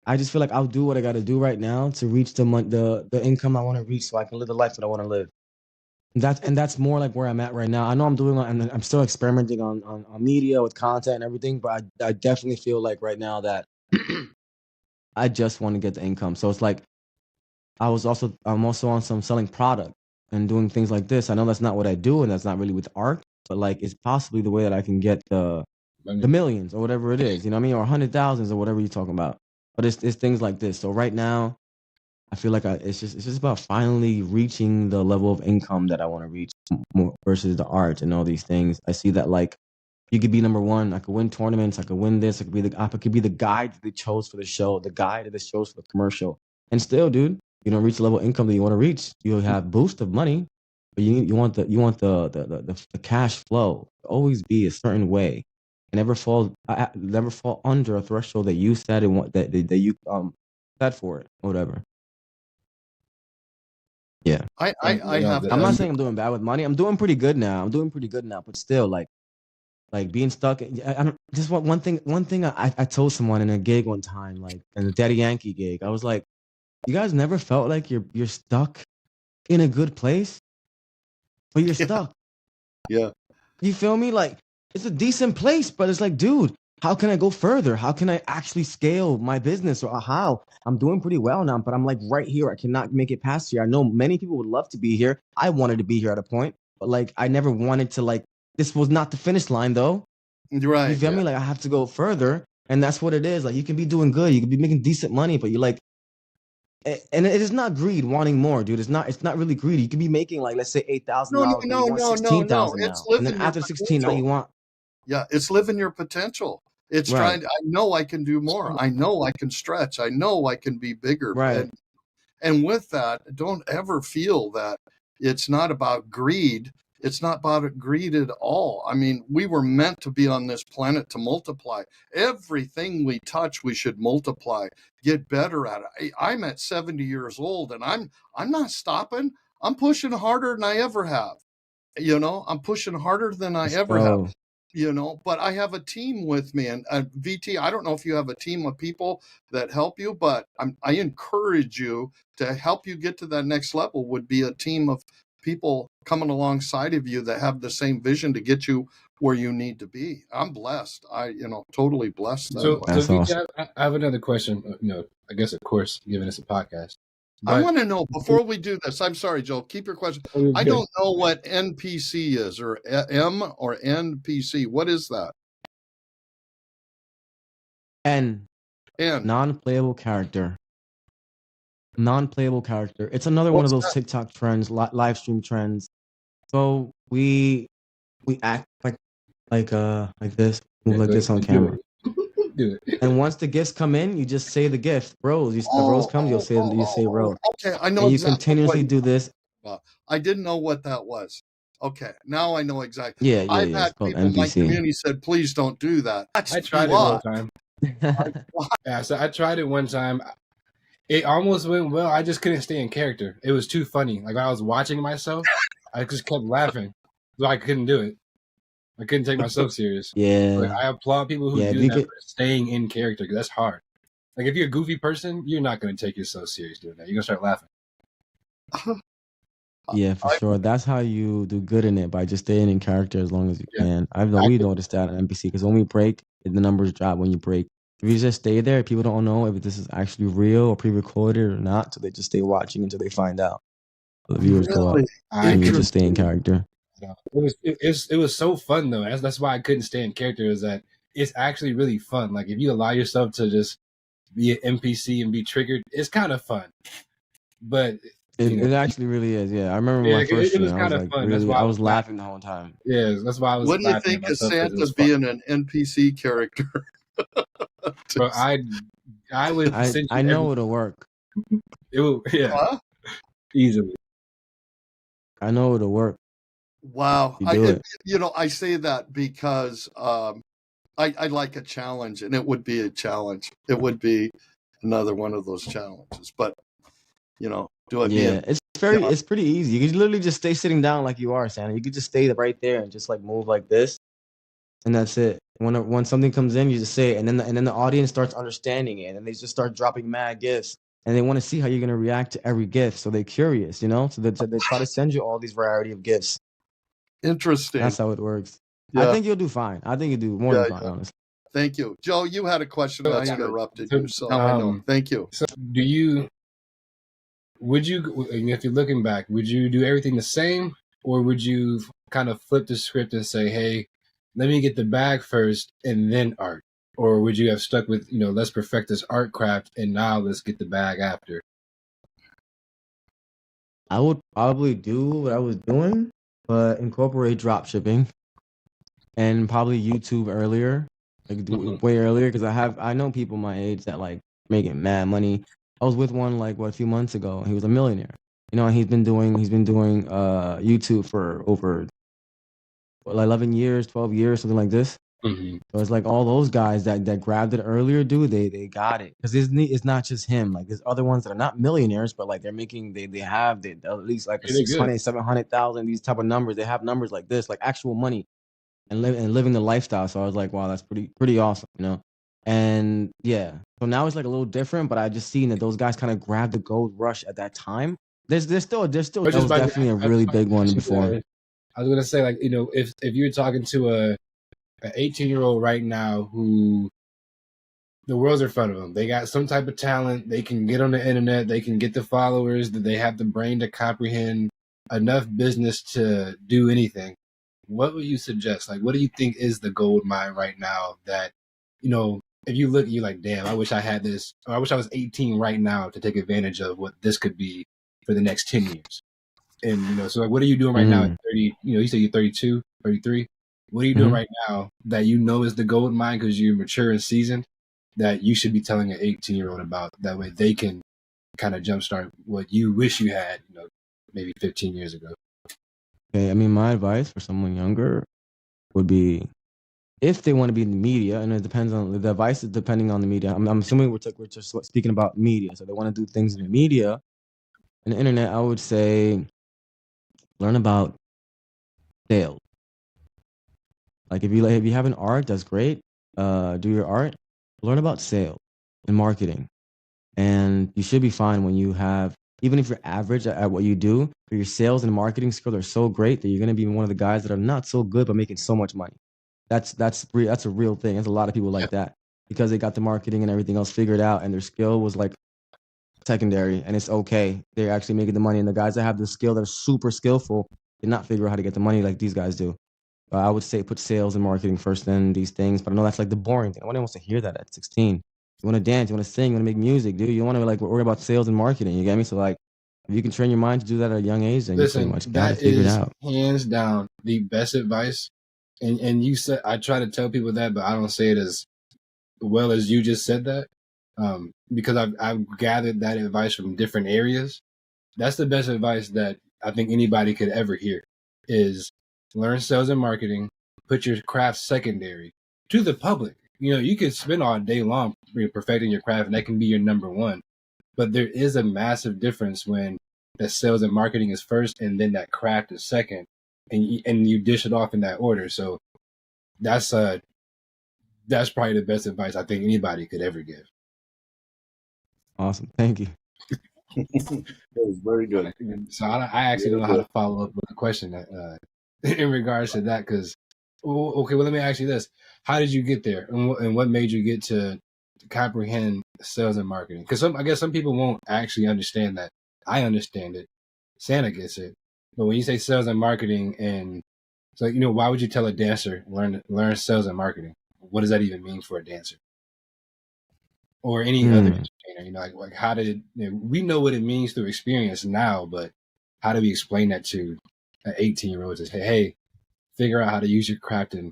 I just feel like I'll do what I got to do right now to reach the income I want to reach, so I can live the life that I want to live. And that's more like where I'm at right now. I know I'm still experimenting on media with content and everything, but I definitely feel like right now that I just want to get the income. So it's like I'm also on some selling product and doing things like this. I know that's not what I do and that's not really with art, but like it's possibly the way that I can get the millions or whatever it is, you know what I mean? Or 100,000s or whatever you're talking about. But it's things like this. So right now, I feel like it's just about finally reaching the level of income that I want to reach more versus the art and all these things. I see that like you could be number one. I could win tournaments. I could win this. I could be the guide that they chose for the show, the guide that they chose for the commercial. And still, dude, you don't reach the level of income that you want to reach. You'll have boost of money, but you want the cash flow to always be a certain way, and never fall under a threshold that you set and what that you set for it or whatever. Yeah. I You know, have the, I'm to not um, saying I'm doing bad with money. I'm doing pretty good now. But still, like like being stuck. I don't just one thing. One thing I told someone in a gig one time, like in a Daddy Yankee gig, I was like, you guys never felt like you're stuck in a good place, but you're Yeah. stuck. Yeah. You feel me? Like it's a decent place, but it's like, dude, how can I go further? How can I actually scale my business? Or how? I'm doing pretty well now, but I'm like right here. I cannot make it past here. I know many people would love to be here. I wanted to be here at a point, but like I never wanted to like this was not the finish line though. You're You right. feel Yeah. me? Like I have to go further. And that's what it is. Like you can be doing good, you can be making decent money, but you're like and it is not greed wanting more, dude. It's not really greedy. You could be making like let's say No, no, $8,000, but you no, want no, no, no. 16,000 It's now. And then living your after 16, now potential. you want Yeah, it's living your potential. It's right, trying to, I know I can do more. I know I can stretch. I know I can be bigger. right. And with that, don't ever feel that it's not about greed. It's not about greed at all. I mean, we were meant to be on this planet to multiply. Everything we touch, we should multiply, get better at it. I'm at 70 years old and I'm not stopping. I'm pushing harder than I ever have. I'm pushing harder than I Let's ever have. go. But I have a team with me, and VT, I don't know if you have a team of people that help you, but I encourage you to help you get to that next level would be a team of people coming alongside of you that have the same vision to get you where you need to be. I'm blessed. Totally blessed that So, way. That's VJ, awesome. I have another question. I guess of course, given it's a podcast, I but want to know before we do this. I'm sorry, Joe. Keep your question. I don't know what NPC is or M or NPC. What is that? And N. non-playable character. Non-playable character. It's another one of What's those TikTok trends, live stream trends. So we act like this, move like this on camera. Do it. And once the gifts come in, you just say the gift, bros. The rose comes, you say rose. Okay, I know And you exactly continuously do this. I didn't know what that was. Okay, now I know exactly. Yeah. I've had It's called people in my NPC. community said, please don't do that. That's I tried it one time. Yeah, so I tried it one time. It almost went well. I just couldn't stay in character. It was too funny. Like when I was watching myself, I just kept laughing. So I couldn't do it. I couldn't take myself serious. But Yeah. I applaud people who Yeah, do you that get- for staying in character because that's hard. Like if you're a goofy person, you're not going to take yourself serious doing that. You're going to start laughing. Yeah, for sure. That's how you do good in it, by just staying in character as long as you Yeah. can. We noticed that on NPC because when we break, the numbers drop when you break. If you just stay there, people don't know if this is actually real or pre-recorded or not, so they just stay watching until they find out. So the viewers go up, Really? and you just stay in character. It was so fun though. That's why I couldn't stay in character. Is that it's actually really fun. Like if you allow yourself to just be an NPC and be triggered, it's kind of fun. But It actually really is. Yeah, I remember my first it was stream. I was kind of like, fun. really, That's why I was laughing the whole time. Yeah, that's why I was. What do you laughing think at of myself 'cause it Santa was fun. being an NPC character? But I would. send you I know it'll work. It will, yeah, Huh? easily. I know it'll work. Wow. You do it. I say that because I like a challenge, and it would be a challenge. It would be another one of those challenges. But do it. Yeah, it's pretty easy. You can literally just stay sitting down like you are, Santa. You could just stay right there and just like move like this, and that's it. When something comes in, you just say it, and then the audience starts understanding it, and they just start dropping mad gifts, and they want to see how you're gonna react to every gift. So they're curious, So they try to send you all these variety of gifts. Interesting. That's how it works. Yeah. I think you'll do fine. I think you do more than fine, honestly. Thank you, Joe. You had a question. So, I interrupted you, so I know. Thank you. So, would you, if you're looking back, would you do everything the same, or would you kind of flip the script and say, "Hey, let me get the bag first and then art," or would you have stuck with, let's perfect this art craft and now let's get the bag after? I would probably do what I was doing, but incorporate drop shipping and probably YouTube earlier, like way earlier, because I know people my age that like making mad money. I was with one like a few months ago. He was a millionaire, and he's been doing YouTube for over 11 years, 12 years, something like this. Mm-hmm. So it's like all those guys that grabbed it earlier, dude. They got it because it's not just him. Like there's other ones that are not millionaires, but like they're making they have at least like 600, 700,000, these type of numbers. They have numbers like this, like actual money. and living the lifestyle. So I was like, wow, that's pretty awesome, you know. And yeah, so now it's like a little different, but I just seen that those guys kind of grabbed the gold rush at that time. There's still Which that is was by definitely a really big one before. I was gonna say, like, if you're talking to a an 18-year-old right now who the world's in front of them, they got some type of talent, they can get on the internet, they can get the followers, that they have the brain to comprehend enough business to do anything. What would you suggest? Like, what do you think is the gold mine right now that, if you look, you're like, damn, I wish I had this, or I wish I was 18 right now to take advantage of what this could be for the next 10 years. And, so like, what are you doing right now at Mm, 30? You said you're 32, 33. What are you doing mhm. right now that is the gold mine because you're mature and seasoned that you should be telling an 18-year-old about? That way they can kind of jumpstart what you wish you had, maybe 15 years ago. Okay, I mean, my advice for someone younger would be if they want to be in the media, and it depends on the advice is depending on the media. I'm assuming we're just speaking about media, so they want to do things in the media and the internet. I would say learn about sales. Like if you have an art, that's great. Do your art. Learn about sales and marketing, and you should be fine when you have. Even if you're average at what you do, but your sales and marketing skills are so great that you're gonna be one of the guys that are not so good but making so much money. That's a real thing. There's a lot of people like that because they got the marketing and everything else figured out, and their skill was like secondary, and it's okay. They're actually making the money, and the guys that have the skill that are super skillful did not figure out how to get the money like these guys do. I would say put sales and marketing first, then these things. But I know that's like the boring thing. Nobody wants to hear that at 16. You want to dance, you want to sing, you want to make music, dude. You want to like worry about sales and marketing. You get me? So like, if you can train your mind to do that at a young age, then you pretty Listen, much got it that figured is out. hands down the best advice. And you said, I try to tell people that, but I don't say it as well as you just said that, because I've gathered that advice from different areas. That's the best advice that I think anybody could ever hear is learn sales and marketing, put your craft secondary to the public. You could spend all day long perfecting your craft and that can be your number one. But there is a massive difference when the sales and marketing is first and then that craft is second, and you dish it off in that order. So that's probably the best advice I think anybody could ever give. Awesome. Thank you. That was very good. So I actually don't know how to follow up with a question that, in regards to that. Because, okay, well, let me ask you this: how did you get there, and what made you get to comprehend sales and marketing? Because I guess some people won't actually understand that. I understand it. Santa gets it. But when you say sales and marketing, and so why would you tell a dancer learn sales and marketing? What does that even mean for a dancer? Or any other Hmm. entertainer, like how did we know what it means through experience now, but how do we explain that to an 18-year-old to say, hey, figure out how to use your craft in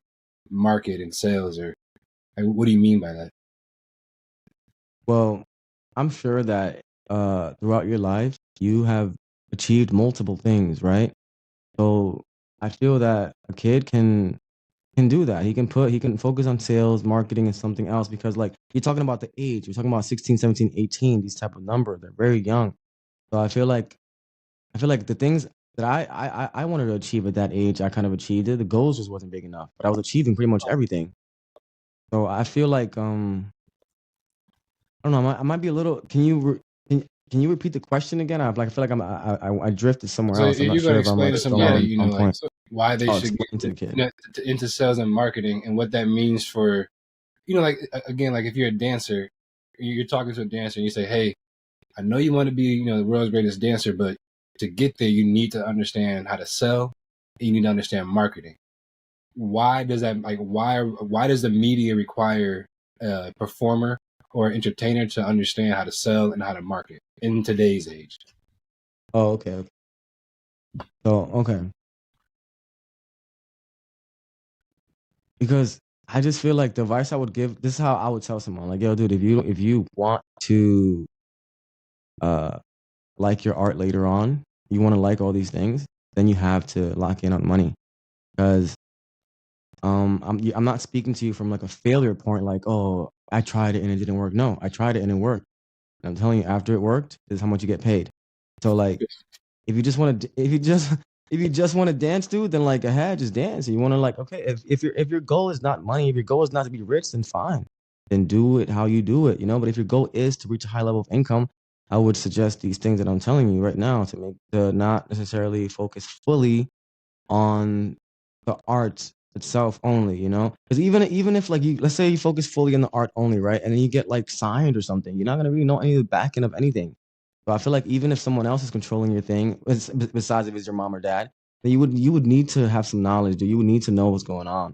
market and sales, or like, what do you mean by that? Well, I'm sure that throughout your life you have achieved multiple things, right? So I feel that a kid can do that. He can focus on sales, marketing, and something else because like you're talking about the age. You're talking about 16, 17, 18, these type of numbers. They're very young. So I feel like the things that I wanted to achieve at that age, I kind of achieved it. The goals just wasn't big enough, but I was achieving pretty much everything. So I feel like I don't know. I might be a little. Can you repeat the question again? I feel like I drifted somewhere So else. I'm not you're going sure to if I'm explain like to still somebody, on like point. why they Oh, should explain to get the kid. into sales and marketing and what that means for, like, again, like if you're a dancer, you're talking to a dancer and you say, hey, I know you want to be, the world's greatest dancer, but to get there, you need to understand how to sell. And you need to understand marketing. Why does that, like, why does the media require a performer or entertainer to understand how to sell and how to market in today's age? Oh, okay. So okay, because I just feel like the advice I would give. This is how I would tell someone like, yo, dude, if you want to uh like your art later on, you want to like all these things, then you have to lock in on money because I'm not speaking to you from like a failure point, like, oh, I tried it and it didn't work. No, I tried it and it worked. And I'm telling you, after it worked, this is how much you get paid. So like, if you just want to, if you just if you just want to dance, dude, then like ahead, just dance. You want to like, okay, if your goal is not money, if your goal is not to be rich, then fine. Then do it how you do it, you know. But if your goal is to reach a high level of income, I would suggest these things that I'm telling you right now to not necessarily focus fully on the art itself only, you know? Because even if like you let's say you focus fully on the art only, right? And then you get like signed or something, you're not gonna really know any of the back end of anything. So I feel like even if someone else is controlling your thing, besides if it's your mom or dad, then you would need to have some knowledge, dude. You would need to know what's going on.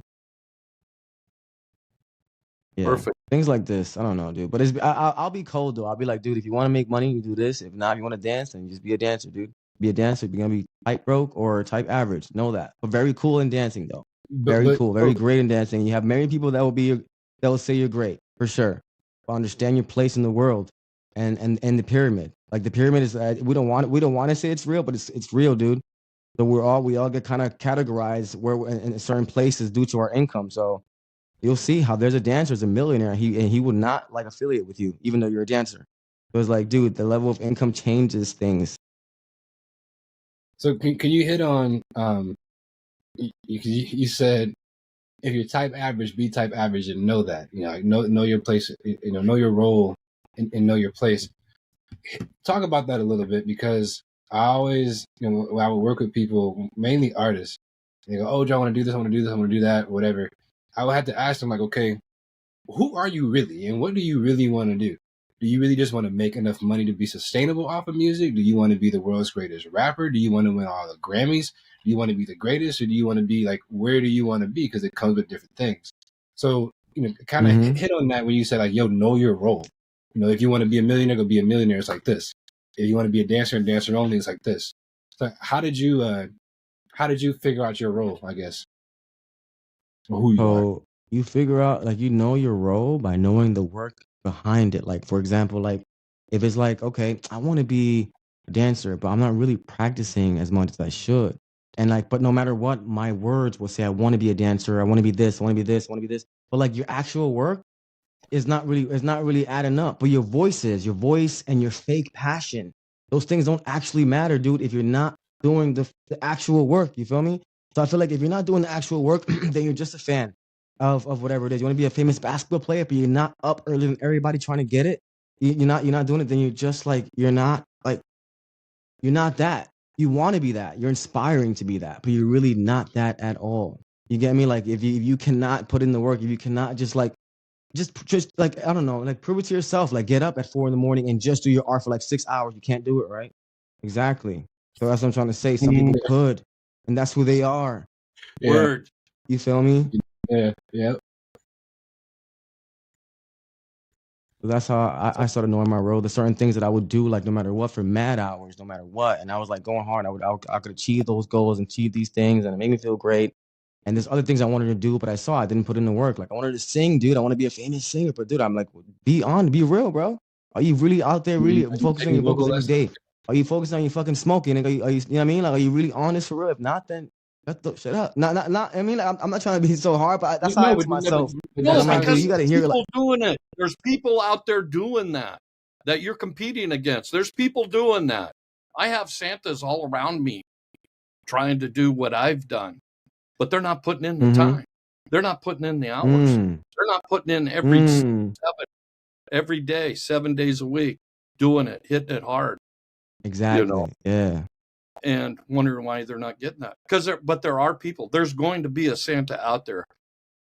Yeah. Perfect. Things like this. I don't know, dude. But I'll be cold though. I'll be like, dude, if you want to make money, you do this. If not, if you want to dance, then you just be a dancer, dude. Be a dancer. You're gonna be type broke or type average. Know that. But very cool in dancing though. Very But cool. Very great in dancing. You have many people that will say you're great for sure. But understand your place in the world and the pyramid. Like the pyramid is we don't want to say it's real, but it's real, dude. So we all get kind of categorized where in certain places due to our income. So you'll see how there's a dancer, there's a millionaire, he would not like affiliate with you, even though you're a dancer. So it's like, dude, the level of income changes things. so can you hit on you said if you're type average, be type average and know that, you know, like know your place, you know your role and know your place. Talk about that a little bit, because I always, you know, when I would work with people, mainly artists, they go, "Oh, Joe, I want to do this, I want to do this, I want to do that, whatever." I would have to ask them like, "Okay, who are you really, and what do you really want to do? Do you really just want to make enough money to be sustainable off of music? Do you want to be the world's greatest rapper? Do you want to win all the Grammys? Do you want to be the greatest, or do you want to be like, where do you want to be? Because it comes with different things." So, you know, kind of Mm-hmm. hit on that when you said like, "Yo, know your role." You know, if you want to be a millionaire, go be a millionaire. It's like this. If you want to be a dancer and dancer only, it's like this. So how did you figure out your role? I guess, or who you are. So you figure out like you know your role by knowing the work behind it. Like for example, like if it's like, okay, I want to be a dancer, but I'm not really practicing as much as I should. And like, but no matter what, my words will say I want to be a dancer, I want to be this, I want to be this, I want to be this. But like your actual work is not really adding up. But your voice and your fake passion, those things don't actually matter, dude, if you're not doing the actual work. You feel me? So I feel like if you're not doing the actual work, then you're just a fan of whatever it is. You want to be a famous basketball player, but you're not up early than everybody trying to get it. You're not doing it. Then you're just like you're not that. You want to be that. You're inspiring to be that, but you're really not that at all. You get me? Like if you cannot put in the work, if you cannot just like I don't know, like prove it to yourself. Like get up at 4 in the morning and just do your art for like 6 hours. You can't do it, right? Exactly. So that's what I'm trying to say. Some people could, and that's who they are. Yeah, Word. You feel me? yeah, yeah. So that's how I started knowing my role. There's certain things that I would do, like no matter what, for mad hours, no matter what. And I was like going hard. I could achieve those goals and achieve these things, and it made me feel great. And there's other things I wanted to do, but I saw I didn't put in the work. Like I wanted to sing, dude. I want to be a famous singer, but dude, I'm like, be real, bro. Are you really out there, Are you really focusing on taking your vocals vocal every lessons? day? Are you focused on your fucking smoking? Are you know what I mean? Like, are you really on this for real? If not, then shut up. Not. I mean, like, I'm not trying to be so hard, but that's how I No, am to myself. Because No, I'm like, dude, because you got to there's hear it. Like, people doing it. There's people out there doing that you're competing against. There's people doing that. I have Santas all around me trying to do what I've done, but they're not putting in the mm-hmm. time. They're not putting in the hours. They're not putting in every day, 7 days a week, doing it, hitting it hard, Exactly. Yeah. and wondering why they're not getting that. But there are people. There's going to be a Santa out there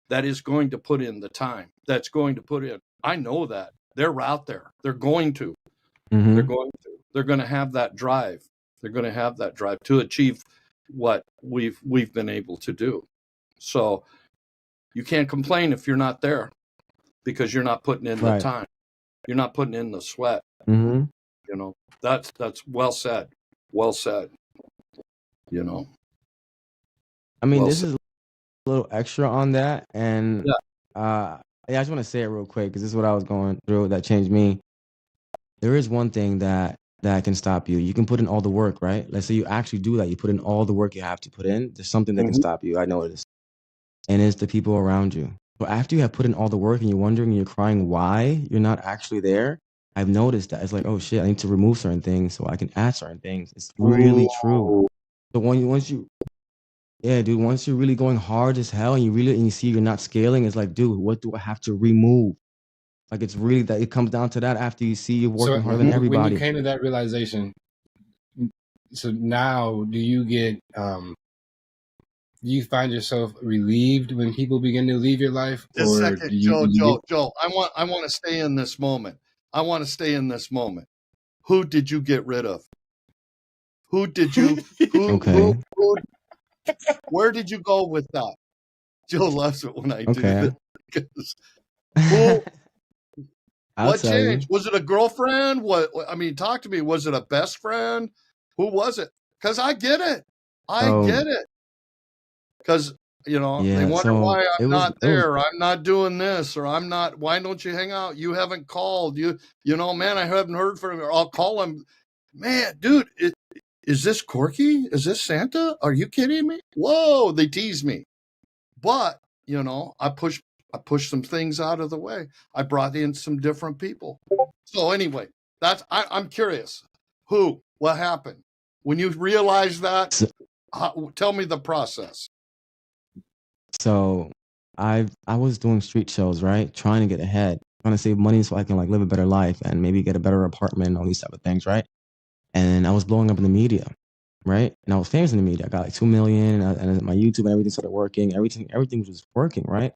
that is going to put in the time. That's going to put in. I know that they're out there. They're going to. Mm-hmm. They're going to. They're going to have that drive. They're going to have that drive to achieve what we've been able to do. So you can't complain if you're not there, because you're not putting in the Right. time. You're not putting in the sweat. Mm-hmm. That's well said. Well said. I mean, Well this said. is a little extra on that, and Yeah. yeah, I just want to say it real quick because this is what I was going through that changed me. There is one thing that can stop you. You can put in all the work, right? Let's say you actually do that. You put in all the work you have to put in. There's something that can stop you. I noticed, and it's the people around you. But after you have put in all the work and you're wondering and you're crying why you're not actually there, I've noticed that it's like, oh shit, I need to remove certain things so I can add certain things. It's really true. So once you, yeah, dude, once you're really going hard as hell and you see you're not scaling, it's like, dude, what do I have to remove? Like it's really that it comes down to that after you see you're So working harder than when you everybody. came to that realization, so now do you get do you find yourself relieved when people begin to leave your life, Just a or second, do Joe, you get? Joe. I want to stay in this moment. I want to stay in this moment. Who did you get rid of? Who did you? Okay. Where did you go with that? Joe loves it when I do Okay. this. Who? I'll What tell you. changed? Was it a girlfriend? What? I mean, talk to me. Was it a best friend? Who was it? Because I get it. I So get it. Because they yeah, wonder why so I'm it was not it was there. I'm not doing this, or I'm not. Why don't you hang out? You haven't called. Man, I haven't heard from you. I'll call him. Man, dude, is this Corky? Is this Santa? Are you kidding me? Whoa, they tease me. But, I pushed some things out of the way. I brought in some different people. So anyway, I'm curious. Who? What happened? When you realized that, so, tell me the process. so I was doing street shows, right? Trying to get ahead, trying to save money so I can like live a better life and maybe get a better apartment and all these type of things, right? And I was blowing up in the media, right? And I was famous in the media. I got like 2 million, and my YouTube and everything started working. Everything was working, right?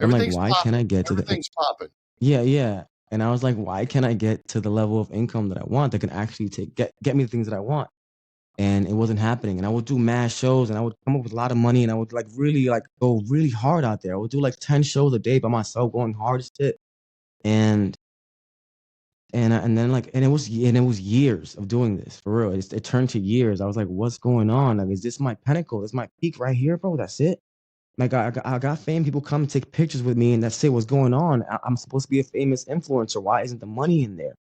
I'm like, Everything's why can't popping. I get to the Everything's popping. yeah, yeah. And I was like, why can't I get to the level of income that I want that can actually get me the things that I want? And it wasn't happening. And I would do mass shows and I would come up with a lot of money and I would like really like go really hard out there. I would do like 10 shows a day by myself, going hard as shit. And and then like and it was years of doing this for real. It turned to years. I was like, what's going on? Like, is this my pinnacle? Is my peak right here, bro? That's it. Like I got fame. People come take pictures with me, and that's it. What's going on? I'm supposed to be a famous influencer. Why isn't the money in there?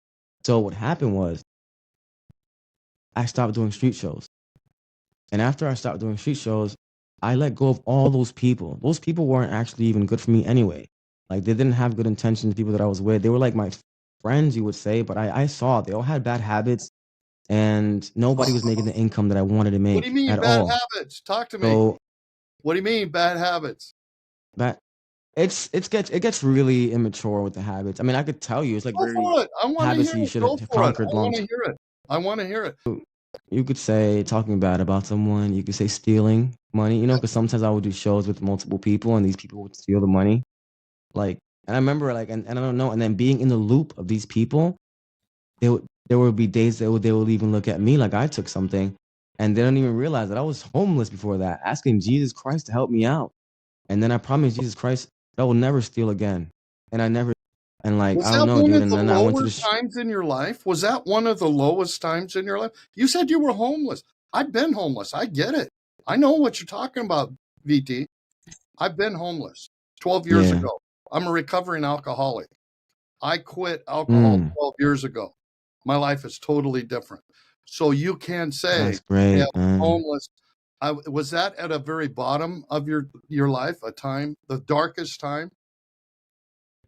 So what happened was I stopped doing street shows, and after I stopped doing street shows, I let go of all those people. Those people weren't actually even good for me anyway. Like they didn't have good intentions. People that I was with, they were like my friends, you would say, but I saw they all had bad habits, and nobody was making the income that I wanted to What do make you mean at bad all. habits? Talk to me. So What do you mean bad habits? that it gets really immature with the habits. I mean, I could tell you it's like Go very for it. I want to habits hear that you it. should Go have for it. I conquered long want to time. hear it. I want to hear it. You could say talking bad about someone. You could say stealing money. Because sometimes I would do shows with multiple people, and these people would steal the money. Like, and I remember like, and I don't know, and then being in the loop of these people, there would be days they would even look at me like I took something, and they don't even realize that I was homeless before that, asking Jesus Christ to help me out. And then I promised Jesus Christ that I will never steal again. And I never, and like, Was I don't that know, one dude. of And the then I went to lower times in your life? Was that one of the lowest times in your life? You said you were homeless. I've been homeless. I get it. I know what you're talking about, VT. I've been homeless 12 years yeah. ago. I'm a recovering alcoholic. I quit alcohol Mm, 12 years ago. My life is totally different. So you can say, that's hey, I great, was man. homeless. Was that at a very bottom of your life, a time, the darkest time?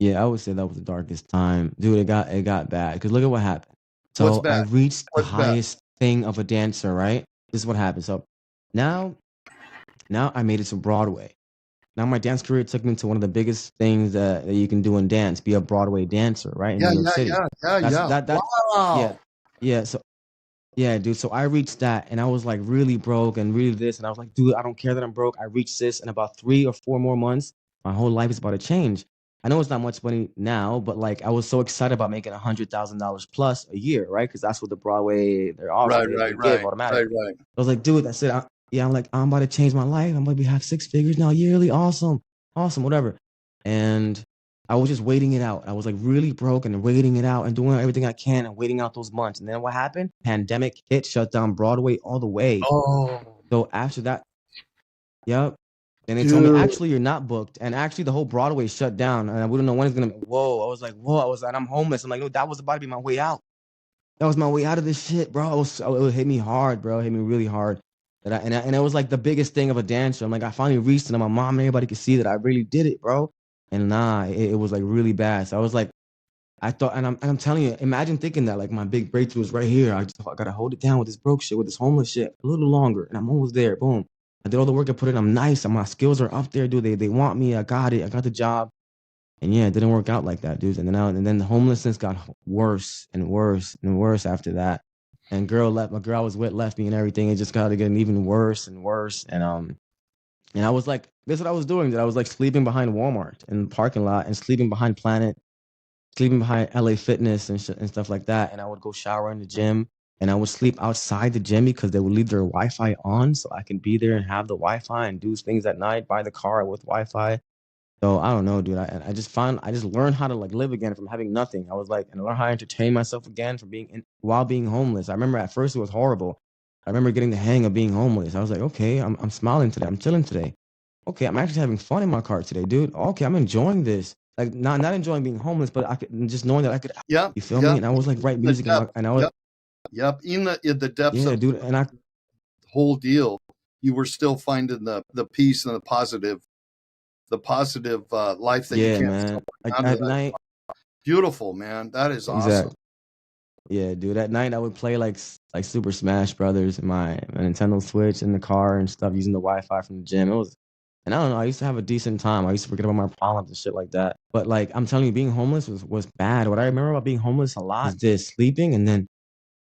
Yeah, I would say that was the darkest time, dude. It got bad because look at what happened. What's So I bad? reached the What's bad? highest thing of a dancer, right? This is what happened. So now, now I made it to Broadway. Now my dance career took me to one of the biggest things that you can do in dance, be a Broadway dancer, right? In Yeah, New York yeah, City. yeah, yeah, yeah. That's yeah, Wow. yeah. So yeah, dude. So I reached that and I was like really broke and really this. And I was like, dude, I don't care that I'm broke. I reached this in about 3 or 4 more months. My whole life is about to change. I know it's not much money now, but like I was so excited about making $100,000 plus a year, right? Because that's what the Broadway they're offering. Right, They right, give right, right, automatically. right. I was like, dude, that's it. Yeah, I'm like, I'm about to change my life. I'm gonna have 6 figures now yearly. Awesome, awesome, whatever. And I was just waiting it out. I was like really broke and waiting it out and doing everything I can and waiting out those months. And then what happened? Pandemic hit, shut down Broadway all the way. Oh, So after that, yep. Then they told me, dude. actually, you're not booked. And actually, the whole Broadway shut down. And I wouldn't know when it's gonna. Whoa! I was like, whoa! And I'm homeless. I'm like, no, that was about to be my way out. That was my way out of this shit, bro. It hit me hard, bro. It hit me really hard. And it was like the biggest thing of a dancer. I'm like, I finally reached it, and my mom and everybody could see that I really did it, bro. And nah, it was like really bad. So I was like, I thought, and I'm telling you, imagine thinking that like my big breakthrough is right here. I gotta hold it down with this broke shit, with this homeless shit, a little longer, and I'm almost there. Boom. I did all the work I put in. I'm nice. And my skills are up there, dude. They want me. I got it. I got the job. And yeah, it didn't work out like that, dude. And then the homelessness got worse and worse and worse after that. And my girl I was with left me and everything. It just got to getting even worse and worse. And I was like, this is what I was doing. That I was like sleeping behind Walmart in the parking lot and sleeping behind Planet, sleeping behind LA Fitness and stuff like that. And I would go shower in the gym and I would sleep outside the gym because they would leave their Wi-Fi on so I can be there and have the Wi-Fi and do things at night, buy the car with Wi-Fi. So I don't know, dude. I just learned how to like live again from having nothing. I was like, and I learned how to entertain myself again from while being homeless. I remember at first it was horrible. I remember getting the hang of being homeless. I was like, okay, I'm smiling today. I'm chilling today. Okay, I'm actually having fun in my car today, dude. Okay, I'm enjoying this. Like not enjoying being homeless, but I could just knowing that I could. Yep. You feel me? And I was like write In the music depth. and I was Yep. In the depths yeah, of dude. And I the whole deal, you were still finding the peace and the positive life that you yeah, can't man. stop Like under at that. night, Beautiful, man. That is awesome. exactly. Yeah, dude. At night, I would play like Super Smash Brothers in my Nintendo Switch in the car and stuff using the Wi-Fi from the gym. It was, and I don't know. I used to have a decent time. I used to forget about my problems and shit like that. But like I'm telling you, being homeless was bad. What I remember about being homeless a lot is this: sleeping and then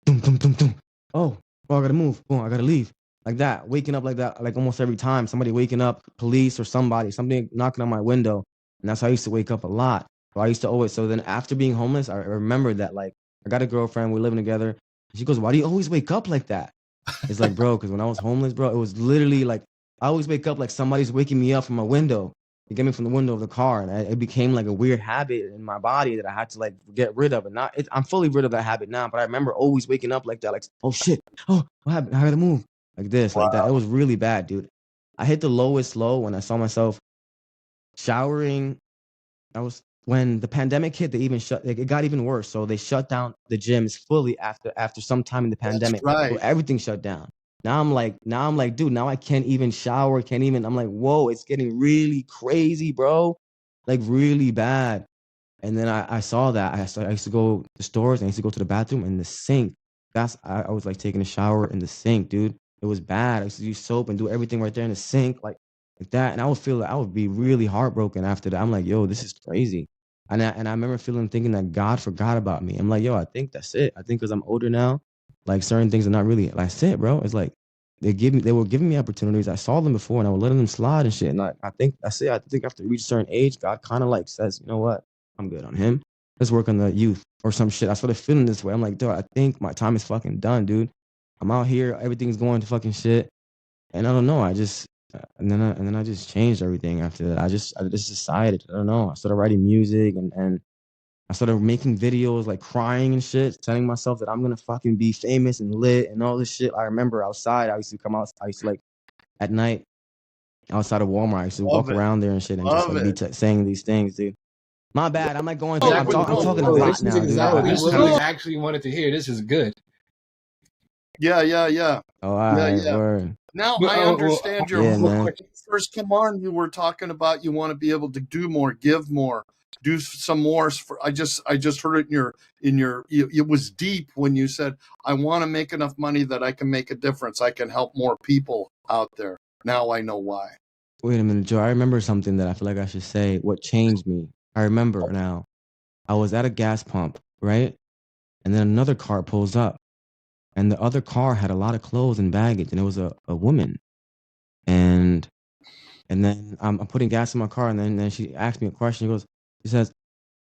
boom, boom, boom, boom. Oh, I gotta move. Boom, I gotta leave. Like that, waking up like that, like almost every time. Somebody waking up, police or something knocking on my window, and that's how I used to wake up a lot. So I used to always. So then after being homeless, I remember that like I got a girlfriend, we're living together. She goes, "Why do you always wake up like that?" It's like, bro, because when I was homeless, bro, it was literally like I always wake up like somebody's waking me up from my window. They get me from the window of the car, and it became like a weird habit in my body that I had to like get rid of. And I'm fully rid of that habit now. But I remember always waking up like that, like, oh shit, oh, what happened? I gotta move like this, like that. It was really bad, dude. I hit the lowest low when I saw myself showering. I was when the pandemic hit. They even it got even worse. So they shut down the gyms fully after some time in the That's pandemic. right. So everything shut down. Now I'm like, dude, now I can't even shower, can't even. I'm like, whoa, it's getting really crazy, bro. Like really bad. And then I saw that. I used to go to stores and I used to go to the bathroom in the sink. I was like taking a shower in the sink, dude. It was bad. I used to use soap and do everything right there in the sink, like that. And I would feel like I would be really heartbroken after that. I'm like, yo, this is crazy. And I remember thinking that God forgot about me. I'm like, yo, I think that's it. I think because I'm older now, like certain things are not really that's it, bro. It's like they were giving me opportunities. I saw them before and I was letting them slide and shit. And I think that's it. I think after you reach a certain age, God kind of like says, you know what? I'm good on him. Let's work on the youth or some shit. I started feeling this way. I'm like, dude, I think my time is fucking done, dude. I'm out here, everything's going to fucking shit. And I don't know. And then I just changed everything after that. I just decided. I don't know. I started writing music and I started making videos like crying and shit, telling myself that I'm gonna fucking be famous and lit and all this shit. I remember outside, I used to come out, I used to like at night outside of Walmart, I used to Love walk it. around there and shit and just Love like be it. saying these things, dude. My bad. I'm like going through. Yeah, I'm, but talk, I'm no, talking a bro, lot This is now, dude. exactly this what is we all- actually wanted to hear. This is good. Yeah. Oh, all Yeah, right, yeah. word. Now But, I understand your Yeah, point. man. When you first come on, you were talking about you want to be able to do more, give more, do some more. I just heard it in your. It was deep when you said, "I want to make enough money that I can make a difference. I can help more people out there." Now I know why. Wait a minute, Joe. I remember something that I feel like I should say. What changed me? I remember now. I was at a gas pump, right? And then another car pulls up, and the other car had a lot of clothes and baggage, and it was a woman. And then I'm putting gas in my car, and then she asked me a question. She says,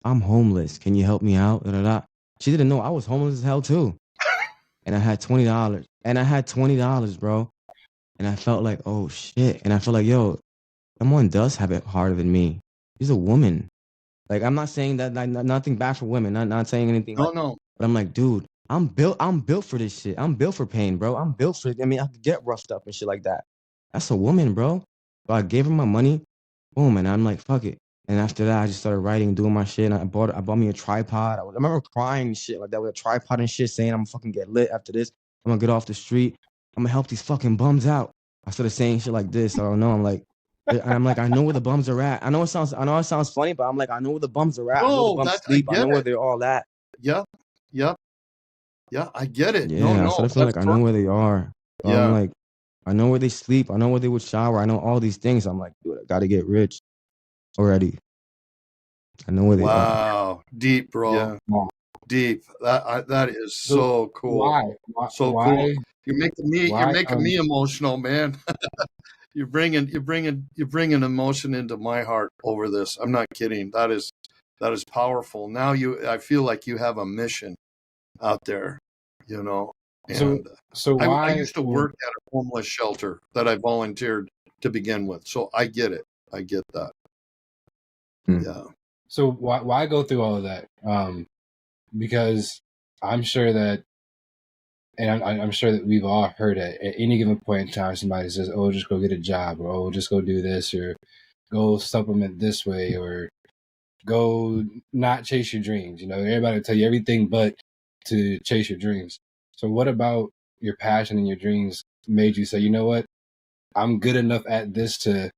"I'm homeless. Can you help me out?" Da, da, da. She didn't know I was homeless as hell too. And I had $20. And I had $20, bro. And I felt like, oh shit. And I felt like, yo, someone does have it harder than me. She's a woman. Like I'm not saying that like, nothing bad for women. Not saying anything like. No. But I'm like, dude, I'm built for this shit. I'm built for pain, bro. I'm built for. I mean, I could get roughed up and shit like that. That's a woman, bro. So I gave her my money, boom, and I'm like, fuck it. And after that, I just started writing, doing my shit. And I bought me a tripod. I remember crying and shit like that with a tripod and shit, saying I'm gonna fucking get lit after this. I'm gonna get off the street. I'm gonna help these fucking bums out. I started saying shit like this. I don't know. I'm like, And I'm like, I know where the bums are at. I know it sounds funny, but I'm like, I know where the bums are at. I know the No, bums that I sleep. I get know where it. they're all at. Yep, yep, yeah, I get it. No, Yeah, I no, started feeling that's like I know where perfect. they are. So I'm Yeah. like, I know where they sleep. I know where they would shower. I know all these things. I'm like, dude, I gotta get rich already. I know where they are. Wow. Deep, bro. Yeah. Wow. Deep. That is So so cool. why? Why? So cool. Why? You're Why? making me emotional, man. You're bringing emotion into my heart over this. I'm not kidding. That is powerful. Now I feel like you have a mission out there, you know. So And so I why? used to work at a homeless shelter that I volunteered to begin with. So I get it. I get that. Hmm. Yeah. So why go through all of that? Because I'm sure that, and I'm sure that we've all heard at any given point in time, somebody says, "Oh, just go get a job," or "Oh, just go do this," or "Go supplement this way," or "Go not chase your dreams." You know, everybody will tell you everything but to chase your dreams. So, what about your passion and your dreams made you say, "You know what? I'm good enough at this to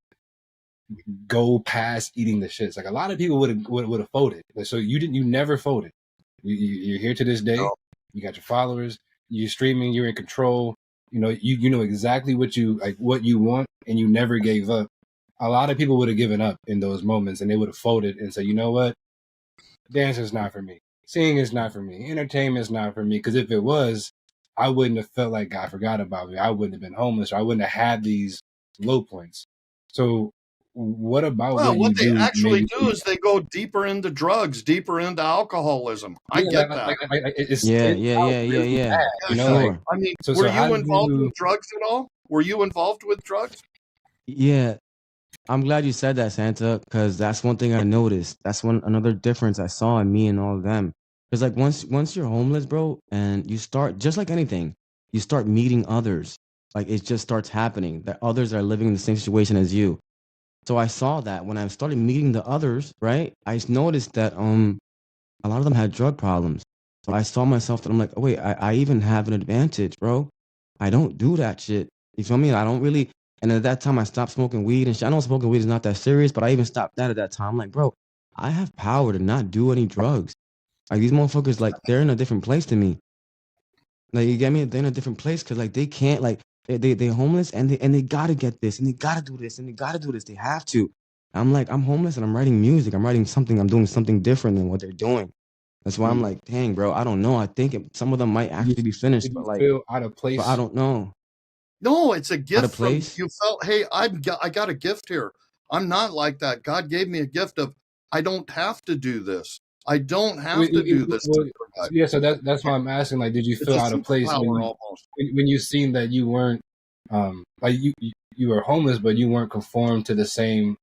go past eating the shits." Like a lot of people would have folded. Like, so you didn't. You never folded. You're here to this day. No. You got your followers. You're streaming. You're in control. You know. You know exactly what you want, and you never gave up. A lot of people would have given up in those moments, and they would have folded and said, "You know what? Dance is not for me. Singing is not for me. Entertainment is not for me." Because if it was, I wouldn't have felt like God forgot about me. I wouldn't have been homeless. Or I wouldn't have had these low points. So, what about Well, what what you they do made actually you do is they go deeper into drugs, deeper into alcoholism. I yeah, get that. Yeah, it yeah, sounds yeah, yeah, really yeah. bad, For you know, like sure. I mean, so were how you did involved you with drugs at all? Were you involved with drugs? Yeah, I'm glad you said that, Santa, because that's one thing I noticed. That's another difference I saw in me and all of them. Because like once you're homeless, bro, and you start just like anything, you start meeting others. Like it just starts happening that others are living in the same situation as you. So I saw that when I started meeting the others, right? I noticed that a lot of them had drug problems. So I saw myself that I'm like, oh, wait, I even have an advantage, bro. I don't do that shit. You feel me? I don't really. And at that time, I stopped smoking weed and shit. I know smoking weed is not that serious, but I even stopped that at that time. I'm like, bro, I have power to not do any drugs. Like these motherfuckers, like they're in a different place to me. Like you get me? They're in a different place because like they can't like they're homeless and they gotta get this and they gotta do this and they gotta do this. They have to. I'm like, I'm homeless and I'm writing music. I'm writing something. I'm doing something different than what they're doing. That's why I'm Mm. like, dang, bro, I don't know. I think some of them might did actually be finished, you but like, feel out of but I place? don't know. No, it's a Out of gift from place? you felt, hey, I got a gift here. I'm not like that. God gave me a gift of I don't have to do this. I don't have to do this to Well, survive. yeah, so that's why I'm asking. Like, did you It's feel a out of place superpower almost. when you seen that you weren't like you were homeless, but you weren't conformed to the same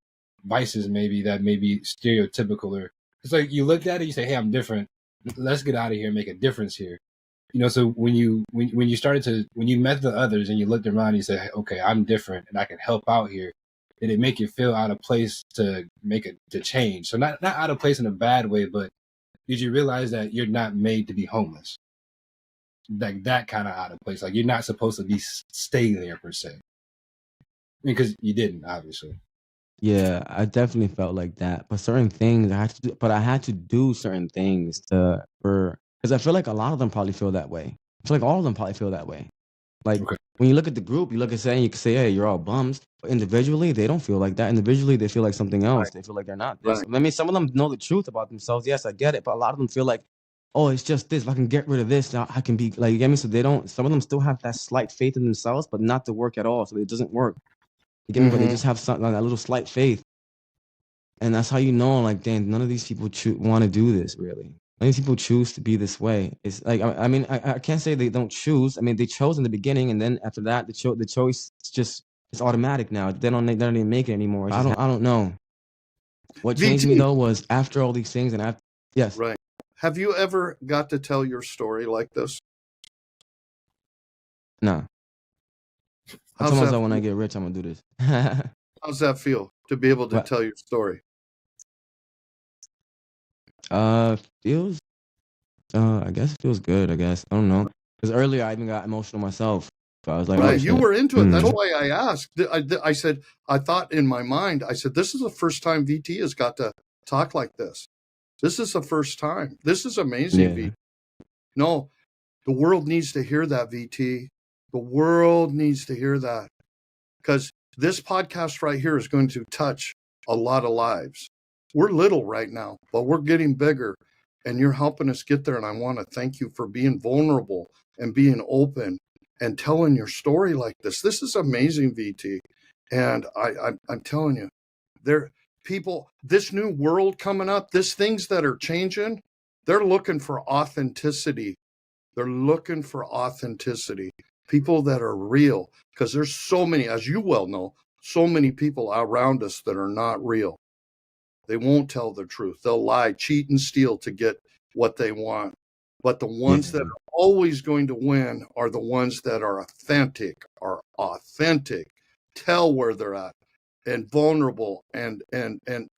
vices maybe that may be stereotypical, or it's like you looked at it, you say, "Hey, I'm different. Let's get out of here and make a difference here." You know, so when you started to when you met the others and you looked around and you said, hey, "Okay, I'm different and I can help out here," did it make you feel out of place to to change? So not out of place in a bad way, but did you realize that you're not made to be homeless? Like that kind of out of place. Like you're not supposed to be stay there per se. I mean, because you didn't, obviously. Yeah, I definitely felt like that. But certain things I had to do, but I had to do certain things because I feel like a lot of them probably feel that way. I feel like all of them probably feel that way. Like Okay. when you look at the group, you look at saying you can say, hey, you're all bums. But individually, they don't feel like that. Individually, they feel like something else. Right, They feel like they're not this. right. I mean, some of them know the truth about themselves. Yes, I get it. But a lot of them feel like, oh, it's just this. If I can get rid of this, now I can be like, you get me? So they don't, some of them still have that slight faith in themselves, but not to work at all. So it doesn't work. You get me? But they Mm-hmm. just have something like a little slight faith. And that's how you know, like, damn, none of these people want to do this, really. None of these people choose to be this way. It's like, I mean, I can't say they don't choose. I mean, they chose in the beginning, and then after that, the choice is just it's automatic now. They don't even make it anymore. I don't know. What changed me VT, though was after all these things, and after yes, right. Have you ever got to tell your story like this? nah. I How's told that myself when I feel? get rich, I'm gonna do this. How's that feel to be able to But tell your story? feels I guess it feels good. I guess I don't know because earlier I even got emotional myself. So I was like, oh, Right, you shit. were into it. That's Mhm. why I asked. I said, I thought in my mind, I said, this is the first time VT has got to talk like this. This is the first time. This is amazing, Yeah. VT. No, the world needs to hear that, VT. The world needs to hear that, because this podcast right here is going to touch a lot of lives. We're little right now, but we're getting bigger, and you're helping us get there. And I want to thank you for being vulnerable and being open and telling your story like this. This is amazing, VT. And I'm telling you, this new world coming up, this things that are changing, they're looking for authenticity. They're looking for authenticity, people that are real, because there's so many, as you well know, so many people around us that are not real. They won't tell the truth. They'll lie, cheat, and steal to get what they want. But the ones that are always going to win are the ones that are authentic, tell where they're at, and vulnerable, and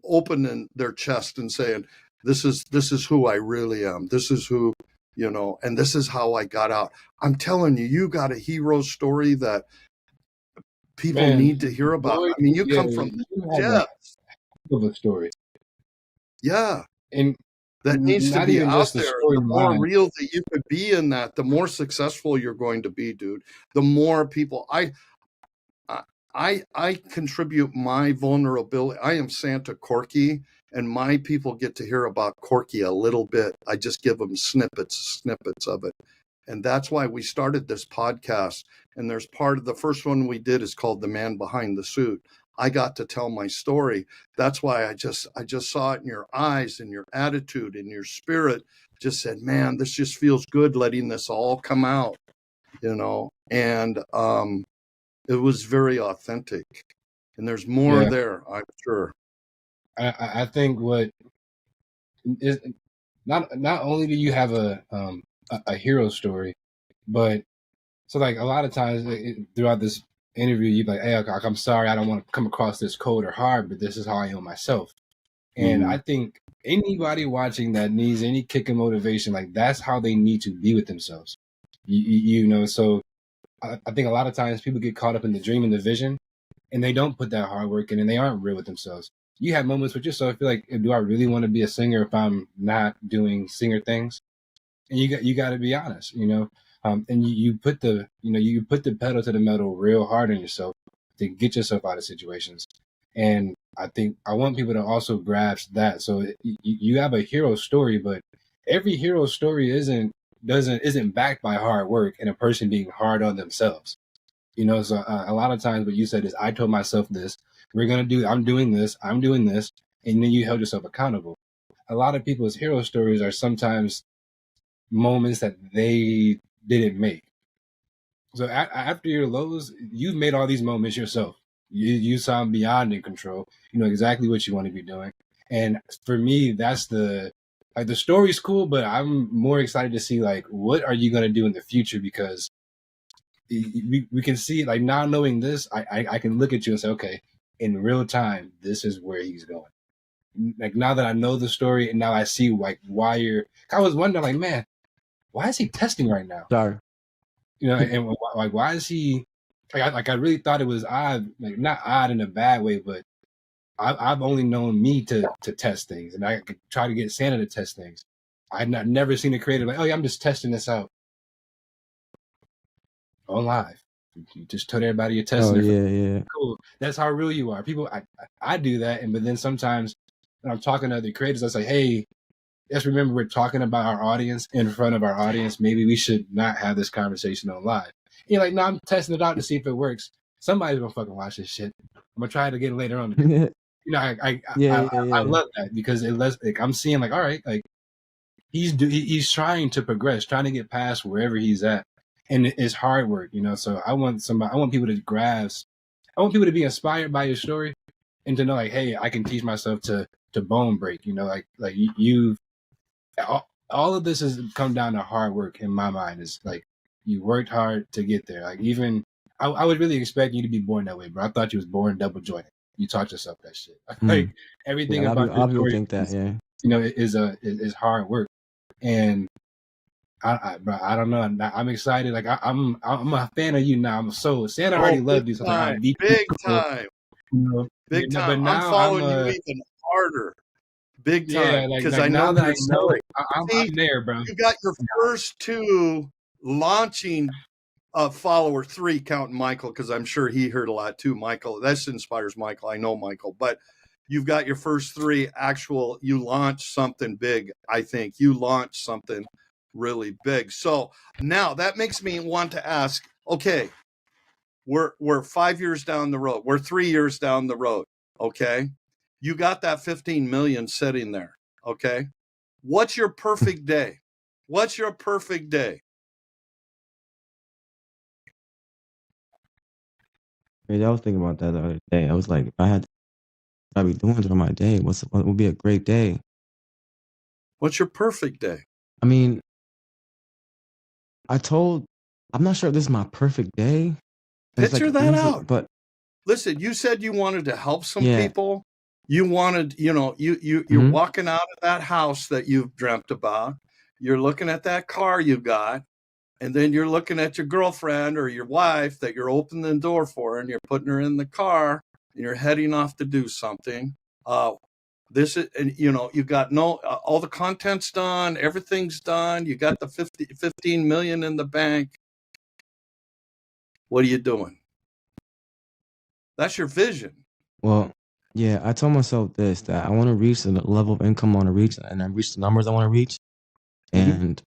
opening their chest and saying, this is who I really am. This is who, and this is how I got out. I'm telling you, you got a hero story that people need to hear about. boy, I mean, you yeah, come from you the have a depths. hell of a story, Yeah. and That needs to not be even out just the there. The more storyline. real that you could be in that, the more successful you're going to be, dude. The more people I contribute my vulnerability. I am Santa Corky, and my people get to hear about Corky a little bit. I just give them snippets of it. And that's why we started this podcast. And there's part of the first one we did is called The Man Behind the Suit. I got to tell my story. That's why I just saw it in your eyes and your attitude and your spirit. Just said, man, this just feels good letting this all come out, and it was very authentic. And there's more Yeah, there, I'm sure. I think what is not only do you have a hero story, but so like a lot of times throughout this interview, you're like, hey, I'm sorry, I don't want to come across this cold or hard, but this is how I am myself. And I think anybody watching that needs any kick of motivation, like that's how they need to be with themselves. So I think a lot of times people get caught up in the dream and the vision, and they don't put that hard work in, and they aren't real with themselves. You have moments with yourself, feel like, do I really want to be a singer if I'm not doing singer things? And you got to be honest, and you put the pedal to the metal real hard on yourself to get yourself out of situations. And I think I want people to also grasp that. So you have a hero story, but every hero story isn't backed by hard work and a person being hard on themselves. So a lot of times what you said is, I told myself this, I'm doing this, and then you held yourself accountable. A lot of people's hero stories are sometimes moments that they didn't make. So after your lows, you've made all these moments yourself. You sound beyond in control. You know exactly what you want to be doing. And for me, that's the story's cool, but I'm more excited to see like what are you gonna do in the future, because we can see, like, now knowing this, I can look at you and say, okay, in real time, this is where he's going. Like, now that I know the story and now I see like why I was wondering, like, man, why is he testing right now? Sorry. And like, why is he I really thought it was odd, like not odd in a bad way, but I've only known me to test things, and I could try to get Santa to test things. I've never seen a creator like, oh yeah, I'm just testing this out on live. You just told everybody you're testing it. Yeah. Cool. That's how real you are. People, I do that, but then sometimes when I'm talking to other creators, I say, hey, just remember we're talking about our audience in front of our audience. Maybe we should not have this conversation on live. And you're like, no, I'm testing it out to see if it works. Somebody's gonna fucking watch this shit. I'm gonna try it again later on. I love that, because it lets, like, I'm seeing like, all right, like he's trying to progress, trying to get past wherever he's at, and it's hard work, So I want people to grasp. I want people to be inspired by your story, and to know like, hey, I can teach myself to bone break. Like you all of this has come down to hard work in my mind. Is like, you worked hard to get there. Like, even I would really expect you to be born that way, bro. I thought you was born double jointed. You taught yourself that shit. Like, everything Yeah, about a lot of your people story think that. Yeah. is hard work. And Bro, I don't know. I'm excited. Like I'm a fan of you now. I'm so Santa already big loved you, so like time, I'm deep. big time, You know? big But time. I'm now following you even harder, big time, because I know now that I your know story. it, I'm See, there, bro. you got your first two launching follower, three counting Michael, because I'm sure he heard a lot too. Michael, this inspires Michael. I know Michael, but you've got your first three actual. You launched something big. I think you launched something really big. So now that makes me want to ask. Okay, we're 5 years down the road. We're 3 years down the road. Okay, you got that 15 million sitting there. Okay, what's your perfect day? What's your perfect day? I was thinking about that the other day. I was like, if I had to be doing for my day, what would be a great day? What's your perfect day? I mean, I'm not sure if this is my perfect day. It's Picture like that things, out. but Listen, you said you wanted to help some yeah, people. You wanted, you're Mhm. walking out of that house that you've dreamt about. You're looking at that car you got, and then you're looking at your girlfriend or your wife that you're opening the door for, and you're putting her in the car, and you're heading off to do something. This is, and you got all the content's done, everything's done. You got the 15 million in the bank. What are you doing? That's your vision. well, yeah, I told myself that I want to reach the level of income I want to reach, and I reach the numbers I want to reach, and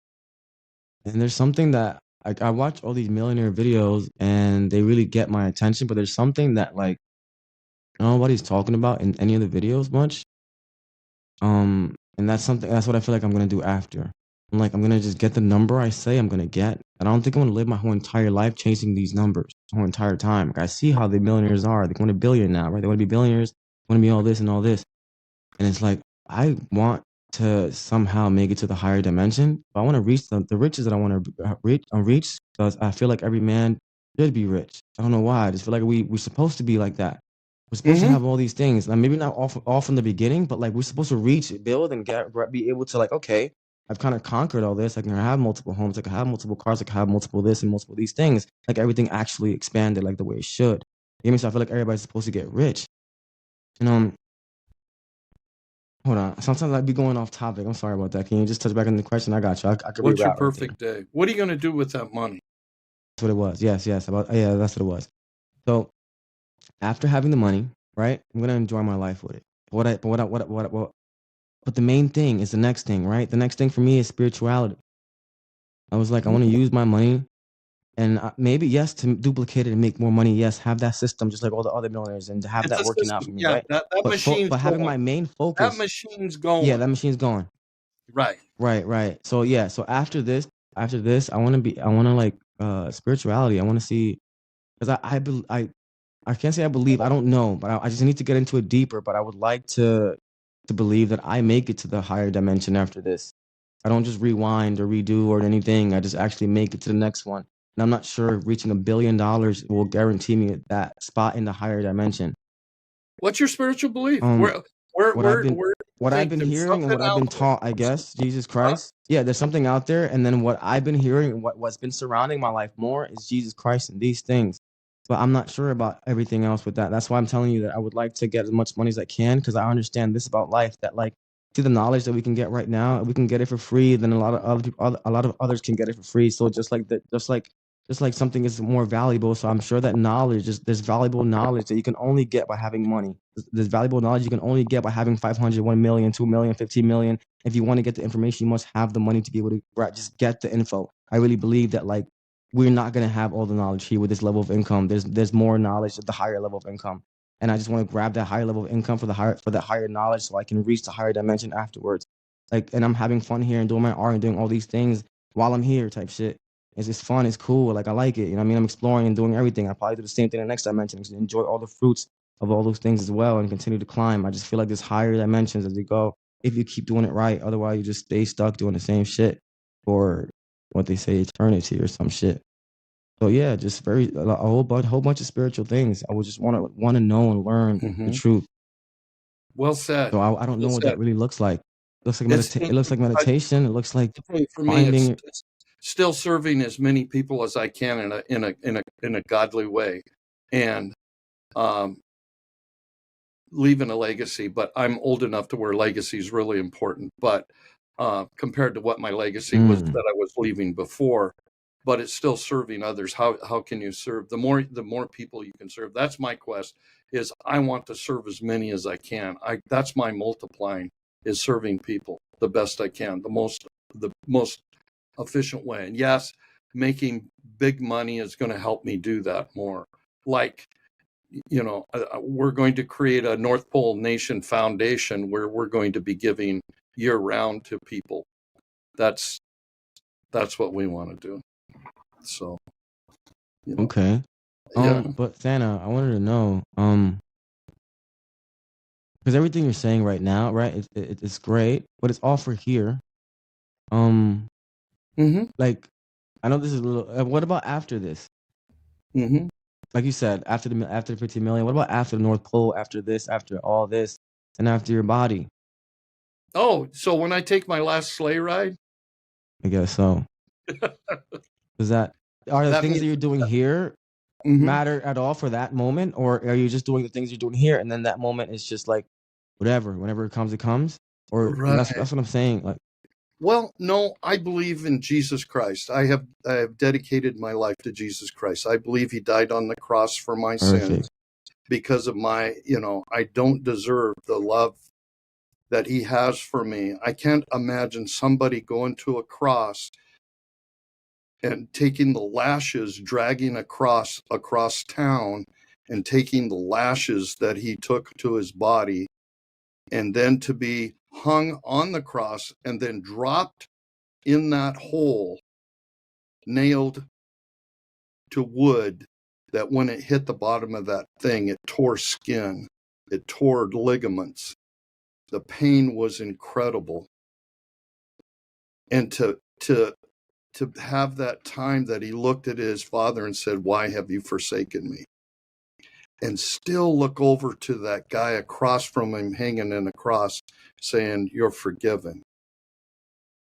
there's something that I watch all these millionaire videos, and they really get my attention, but there's something that like nobody's talking about in any of the videos much. And that's what I feel like I'm gonna do after. I'm gonna just get the number I say I'm gonna get. And I don't think I'm gonna live my whole entire life chasing these numbers the whole entire time. Like I see how the millionaires are. They want to be billion now, right? They want to be billionaires, want to be all this and all this. And it's like I want to somehow make it to the higher dimension. But I want to reach the riches that I want to reach because I feel like every man should be rich. I don't know why. I just feel like we're supposed to be like that. We're supposed to have all these things. Like maybe not all from the beginning, but like we're supposed to reach, build, and be able to like, okay, I've kind of conquered all this. I can have multiple homes. I can have multiple cars. I can have multiple this and multiple these things. Like everything actually expanded like the way it should. You know what I mean? So I feel like everybody's supposed to get rich. And hold on. Sometimes I'd be going off topic. I'm sorry about that. Can you just touch back on the question? I got you. I could What's your reroute right there. perfect day? What are you going to do with that money? That's what it was. Yes. That's what it was. So after having the money, right, I'm gonna enjoy my life with it. But the main thing is the next thing, right? The next thing for me is spirituality. I was like, I want to use my money and maybe yes to duplicate it and make more money. Yes, have that system just like all the other millionaires and to have It's that a working out for system. me, Yeah, right? that But machine's but having going. my main That focus, machine's yeah, going. that machine's going. Right. Right. So yeah, so after this, I want to like spirituality. I want to see because I can't say I believe. I don't know, but I just need to get into it deeper. But I would like to believe that I make it to the higher dimension after this. I don't just rewind or redo or anything. I just actually make it to the next one. And I'm not sure if reaching $1 billion will guarantee me that spot in the higher dimension. What's your spiritual belief? Um, Where what I've do been you what I've think been there's hearing and something what I've out been there? taught, I guess, Jesus Huh? Christ. Yeah, there's something out there, and then what I've been hearing and what's been surrounding my life more is Jesus Christ and these things. But I'm not sure about everything else with that. That's why I'm telling you that I would like to get as much money as I can because I understand this about life that like see the knowledge that we can get right now, we can get it for free. Then a lot of other people, a lot of others can get it for free. So just like something is more valuable. So I'm sure that knowledge is there's valuable knowledge that you can only get by having money. There's valuable knowledge you can only get by having 500, 1 million, 2 million, 15 million. If you want to get the information, you must have the money to be able to just get the info. I really believe that like we're not gonna have all the knowledge here with this level of income. There's more knowledge at the higher level of income. And I just want to grab that higher level of income for that higher knowledge so I can reach the higher dimension afterwards. Like and I'm having fun here and doing my art and doing all these things while I'm here type shit. It's just fun. It's cool. Like I like it. You know what I mean? I'm exploring and doing everything. I probably do the same thing in the next dimension. And enjoy all the fruits of all those things as well and continue to climb. I just feel like there's higher dimensions as you go if you keep doing it right. Otherwise, you just stay stuck doing the same shit for what they say eternity or some shit. So yeah, just a whole bunch of spiritual things. I would just want to know and learn the truth. Well said. So I don't know Well what said. that really looks like. It looks like It's it looks like meditation. It looks like for me. finding. still serving as many people as I can in a godly way, and leaving a legacy. But I'm old enough to where legacy is really important. But compared to what my legacy was that I was leaving before, but it's still serving others. How can you serve? The more people you can serve. That's my quest. Is I want to serve as many as I can. That's my multiplying, is serving people the best I can, the most efficient way. And yes, making big money is going to help me do that more. Like, we're going to create a North Pole Nation Foundation where we're going to be giving year round to people. That's what we want to do. So, okay. Yeah. But Santa, I wanted to know, because everything you're saying right now, right? It's great, but it's all for here. Like, I know this is a little. What about after this? Like you said, after the 15 million. What about after the North Pole? After this? After all this? And after your body? Oh, so when I take my last sleigh ride? I guess so. Are the things that you're doing here matter at all for that moment, or are you just doing the things you're doing here, and then that moment is just like whatever, whenever it comes, or Right. that's what I'm saying. Like, well, no, I believe in Jesus Christ. I have dedicated my life to Jesus Christ. I believe He died on the cross for my sins because of my, I don't deserve the love that He has for me. I can't imagine somebody going to a cross and taking the lashes, dragging across town, and taking the lashes that He took to His body, and then to be hung on the cross and then dropped in that hole, nailed to wood, that when it hit the bottom of that thing, it tore skin, it tore ligaments. The pain was incredible. And to have that time that He looked at His Father and said, "Why have you forsaken me?" And still look over to that guy across from him hanging in a cross saying, "You're forgiven.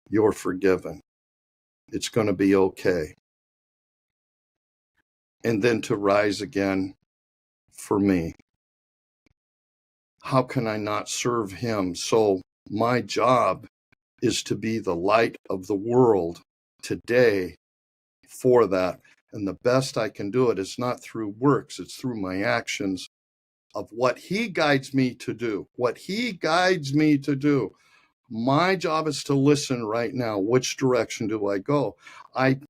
You're forgiven. It's going to be okay." And then to rise again for me. How can I not serve Him? So my job is to be the light of the world today for that. And the best I can do it is not through works, it's through my actions of what He guides me to do. What He guides me to do. My job is to listen right now. Which direction do I go? I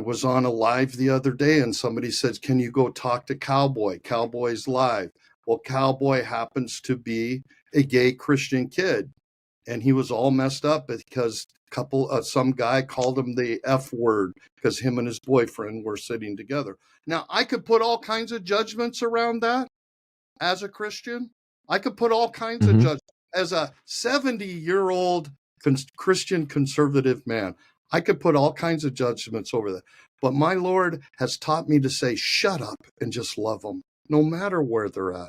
was on a live the other day and somebody said, "Can you go talk to Cowboy? Cowboy's live." Well, Cowboy happens to be a gay Christian kid, and he was all messed up because some guy called him the F word because him and his boyfriend were sitting together. Now, I could put all kinds of judgments around that as a Christian. I could put all kinds of judgments. As a 70-year-old Christian conservative man, I could put all kinds of judgments over that. But my Lord has taught me to say, shut up and just love them, no matter where they're at,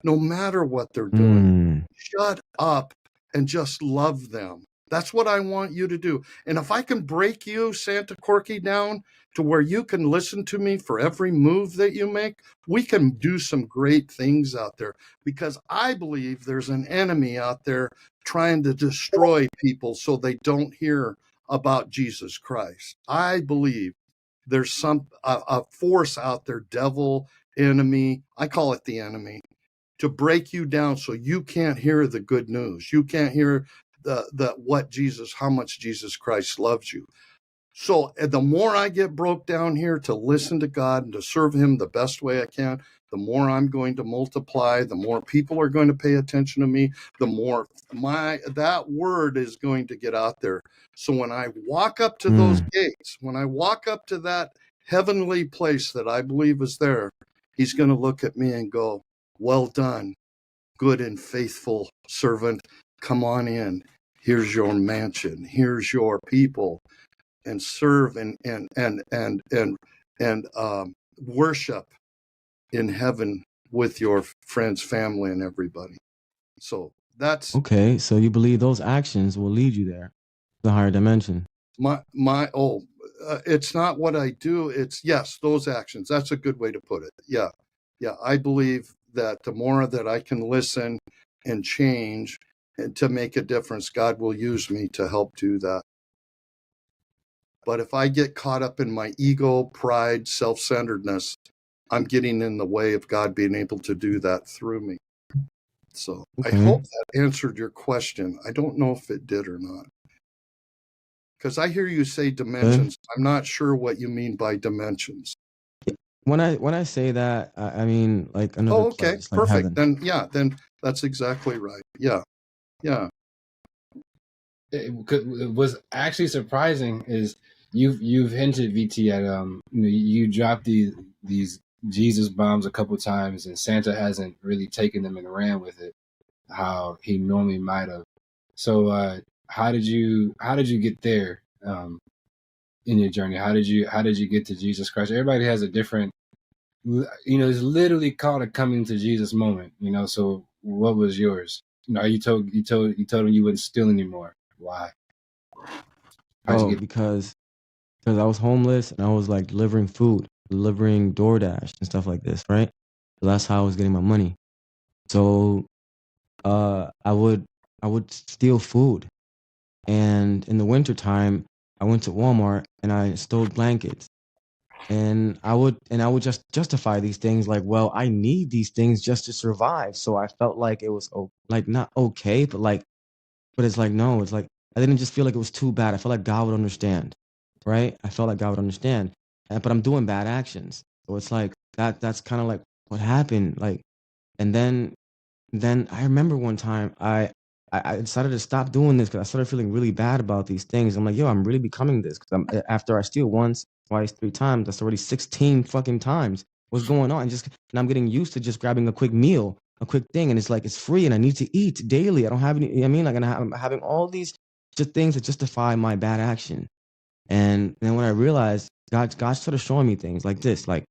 no matter what they're doing. Shut up and just love them. That's what I want you to do. And if I can break you, Santa Corky, down to where you can listen to me for every move that you make, we can do some great things out there, because I believe there's an enemy out there trying to destroy people so they don't hear about Jesus Christ. I believe there's a force out there, devil, enemy, I call it the enemy, to break you down so you can't hear the good news. You can't hear how much Jesus Christ loves you. So the more I get broke down here to listen to God and to serve Him the best way I can, the more I'm going to multiply, the more people are going to pay attention to me, the more that word is going to get out there. So when I walk up to those gates, when I walk up to that heavenly place that I believe is there, He's going to look at me and go, "Well done, good and faithful servant. Come on in. Here's your mansion. Here's your people." And serve and worship in heaven with your friends, family, and everybody. So that's okay. So you believe those actions will lead you there, the higher dimension? my it's not what I do. It's yes, those actions. That's a good way to put it. Yeah. Yeah. I believe that the more that I can listen and change and to make a difference, God will use me to help do that. But if I get caught up in my ego, pride, self-centeredness, I'm getting in the way of God being able to do that through me. So I hope that answered your question. I don't know if it did or not. Because I hear you say dimensions. I'm not sure what you mean by dimensions. When I say that, I mean like another okay, place, like perfect. heaven. Then that's exactly right. Yeah. It was actually surprising is you've hinted, VT, at you dropped these Jesus bombs a couple times, and Santa hasn't really taken them and ran with it how he normally might have. So how did you get there in your journey? How did you get to Jesus Christ? Everybody has a different, it's literally called a coming to Jesus moment. So what was yours? You told him you wouldn't steal anymore. Why? Because I was homeless and I was like delivering food, delivering DoorDash and stuff like this, right? So that's how I was getting my money. So I would steal food, and in the wintertime I went to Walmart and I stole blankets, and I would just justify these things like, well, I need these things just to survive. So I felt like it was like not okay, but it's like, no, it's like I didn't just feel like it was too bad. I felt like God would understand, right? I felt like God would understand, but I'm doing bad actions, so it's like that's kind of like what happened, like. And then I remember one time I decided to stop doing this because I started feeling really bad about these things. I'm like, yo, I'm really becoming this because after I steal once, twice, 3 times, that's already 16 fucking times. What's going on? And I'm getting used to just grabbing a quick meal, a quick thing, and it's like it's free, and I need to eat daily. I don't have any. You know what I mean, like, and I'm having all these just things that justify my bad action. And then when I realized God started showing me things like this, like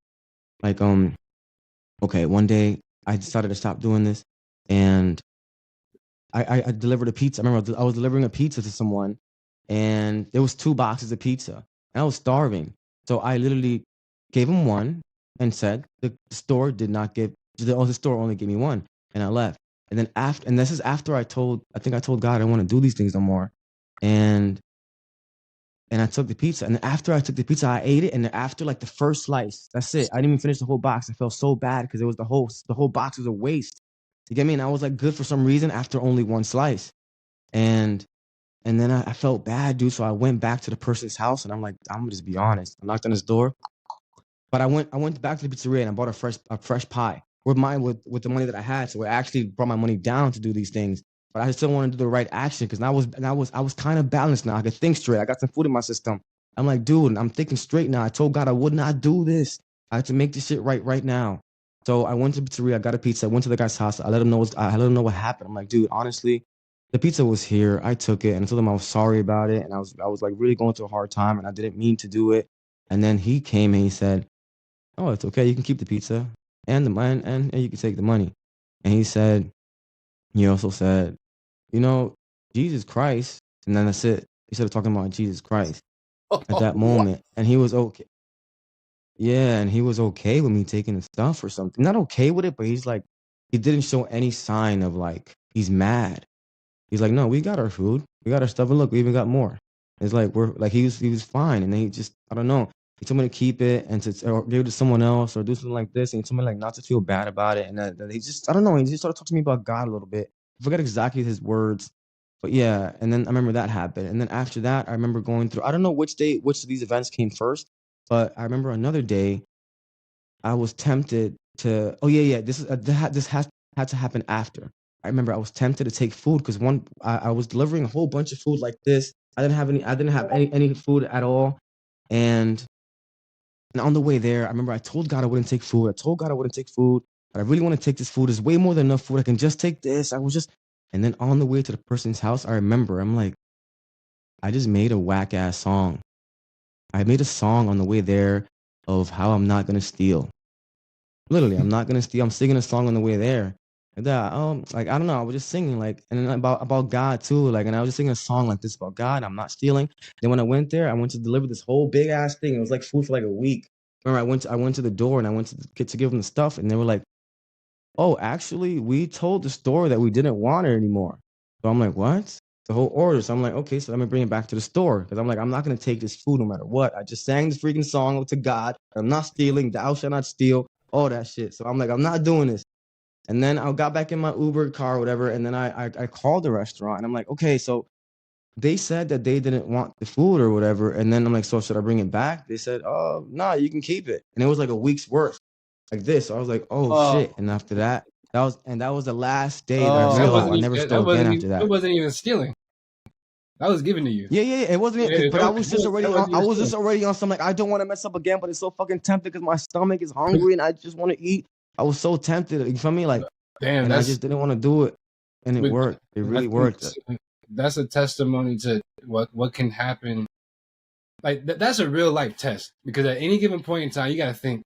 okay, one day I decided to stop doing this, and I delivered a pizza. I remember I was delivering a pizza to someone, and there was 2 boxes of pizza, and I was starving. So I literally gave him one and said the store did not give. The store only gave me one, and I left. And then and this is after I think I told God I don't want to do these things no more, and I took the pizza. And after I took the pizza, I ate it, and after like the first slice, that's it. I didn't even finish the whole box. I felt so bad because it was the whole box was a waste. You get me? And I was like good for some reason after only one slice. And then I felt bad, dude. So I went back to the person's house, and I'm like, I'm gonna just be honest. I knocked on his door, but I went back to the pizzeria and I bought a fresh pie with the money that I had. So it actually brought my money down to do these things. But I still want to do the right action because I was kind of balanced now. I could think straight. I got some food in my system. I'm like, dude, I'm thinking straight now. I told God I would not do this. I had to make this shit right now. So I went to the pizzeria. I got a pizza. I went to the guy's house. I let him know what happened. I'm like, dude, honestly, the pizza was here. I took it and I told him I was sorry about it. And I was like really going through a hard time and I didn't mean to do it. And then he came and he said, oh, it's okay. You can keep the pizza and the money, and you can take the money. And he also said, Jesus Christ. And then that's it. He started talking about Jesus Christ at that moment. And he was okay. Yeah, and he was okay with me taking the stuff or something. Not okay with it, but he's like, he didn't show any sign of like, he's mad. He's like, no, we got our food. We got our stuff. And look, we even got more. It's like, we're like, he was fine. And then he just, I don't know. He told me to keep it and or give it to someone else or do something like this. And he told me like not to feel bad about it. And that he just, I don't know. He just started talking to me about God a little bit. I forget exactly his words, but yeah. And then I remember that happened. And then after that, I remember going through, I don't know which of these events came first, but I remember another day I was tempted to, oh yeah. This had to happen after. I remember I was tempted to take food because I was delivering a whole bunch of food like this. I didn't have any food at all. And on the way there, I remember I told God I wouldn't take food. But I really want to take this food. There's way more than enough food. I can just take this. And then on the way to the person's house, I remember, I'm like, I just made a whack ass song. I made a song on the way there of how I'm not going to steal. Literally, I'm not going to steal. I'm singing a song on the way there. that like I don't know, I was just singing like and then about God too, like and I was just singing a song like this about God. I'm not stealing. Then when I went there, I went to deliver this whole big ass thing. It was like food for like a week. Remember, I went to the door and I went to get to give them the stuff, and they were like, "Oh, actually, we told the store that we didn't want it anymore." So I'm like, "What?" The whole order. So I'm like, "Okay, so let me bring it back to the store," because I'm like, I'm not gonna take this food no matter what. I just sang this freaking song to God. I'm not stealing. Thou shalt not steal. All that shit. So I'm like, I'm not doing this. And then I got back in my Uber car or whatever, and then I called the restaurant, and I'm like, okay, so they said that they didn't want the food or whatever, and then I'm like, so should I bring it back? They said, oh, no, you can keep it, and it was like a week's worth, like this. So I was like, oh Oh, shit, and after that, that was the last day that I oh, That stole. wasn't I even, never that stole again wasn't after even, it that. wasn't even stealing. That was given to you. Yeah, it wasn't, Yeah, but I was just already that on, wasn't I even was just stealing. already on some like I don't want to mess up again, but it's so fucking tempted because my stomach is hungry and I just want to eat. I was so tempted, you feel me? Like, Damn, and I just didn't want to do it. And it worked. It I really think worked. that's a testimony to what can happen. Like that's a real life test, because at any given point in time, you got to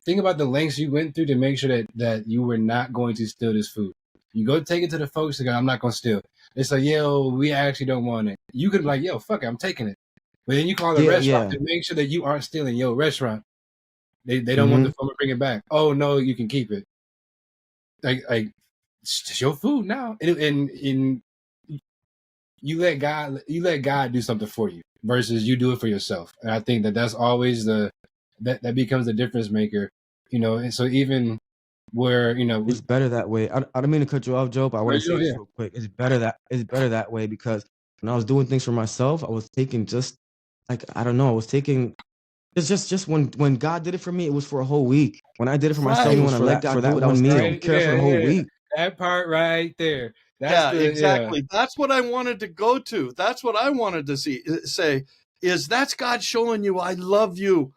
think about the lengths you went through to make sure that you were not going to steal this food. You go take it to the folks that go, I'm not going to steal. It's like, yo, we actually don't want it. You could be like, yo, fuck it, I'm taking it. But then you call the restaurant Yeah. to make sure that you aren't stealing. Yo, restaurant, they don't want Mm-hmm. the phone to bring it back. Oh no, you can keep it. Like it's your food now, and you let God do something for you versus you do it for yourself. And I think that's always that becomes the difference maker, And so even where It's better that way. I don't mean to cut you off, Joe, but I want to say this yeah, real quick. It's better that way because when I was doing things for myself, I was taking just like I don't know, I was taking it's just when God did it for me, it was for a whole week. When I did it for myself, right. when I let God do it, I was taking right, care for the whole yeah, week. that part right there. That's Yeah, the yeah. exactly. That's what I wanted to go to. That's what I wanted to say is that's God showing you I love you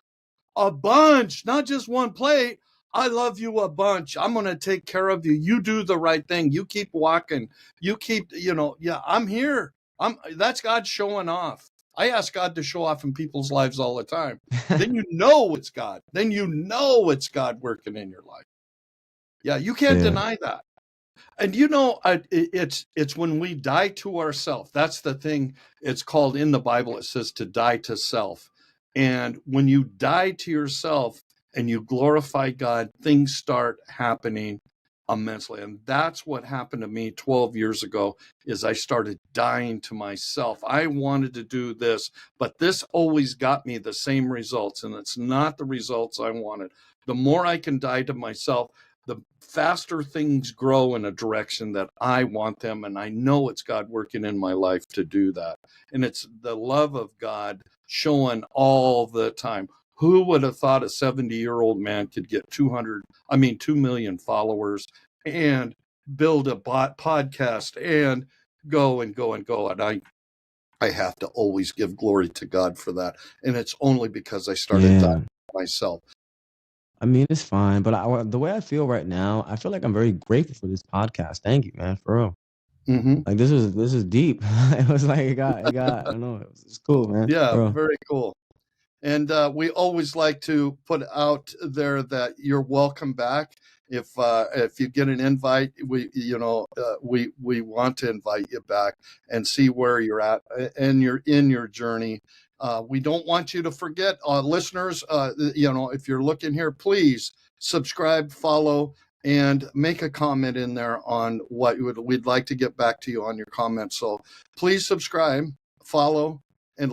a bunch, not just one plate. I love you a bunch. I'm going to take care of you. You do the right thing. You keep walking. You keep, yeah, I'm here. That's God showing off. I ask God to show off in people's lives all the time. Then you know it's God. Then you know it's God working in your life. Yeah, you can't Yeah. deny that. And it's when we die to ourselves. That's the thing. It's called in the Bible. It says to die to self. And when you die to yourself and you glorify God, things start happening immensely. And that's what happened to me 12 years ago is I started dying to myself. I wanted to do this, but this always got me the same results. And it's not the results I wanted. The more I can die to myself, the faster things grow in a direction that I want them. And I know it's God working in my life to do that. And it's the love of God showing all the time. Who would have thought a 70-year-old man could get 2 million followers and build a podcast and go and go and go. And I have to always give glory to God for that. And it's only because I started Yeah. dying myself. I mean, it's fine, but the way I feel right now, I feel like I'm very grateful for this podcast. Thank you, man, for real. Mm-hmm. Like this is deep. It was like it got. I don't know. It's cool, man. Yeah, For real. very cool. And we always like to put out there that you're welcome back. If you get an invite, we want to invite you back and see where you're at and you're in your journey. We don't want you to forget, listeners. If you're looking here, please subscribe, follow, and make a comment in there on what we'd like to get back to you on your comments. So please subscribe, follow, and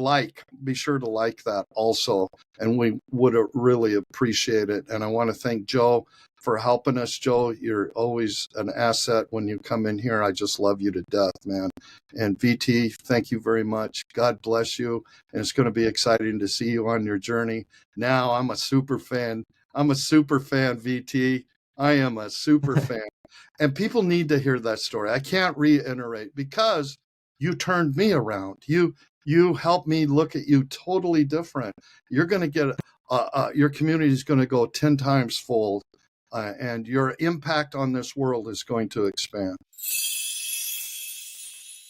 be sure to like that also. And we would really appreciate it. And I want to thank Joe for helping us. Joe, you're always an asset when you come in here. I just love you to death, man. And VT, thank you very much. God bless you. And it's going to be exciting to see you on your journey. Now I'm a super fan. VT. I am a super fan. And people need to hear that story. I can't reiterate because you turned me around. You help me look at you totally different. You're going to get your community is going to go 10 times fold, and your impact on this world is going to expand.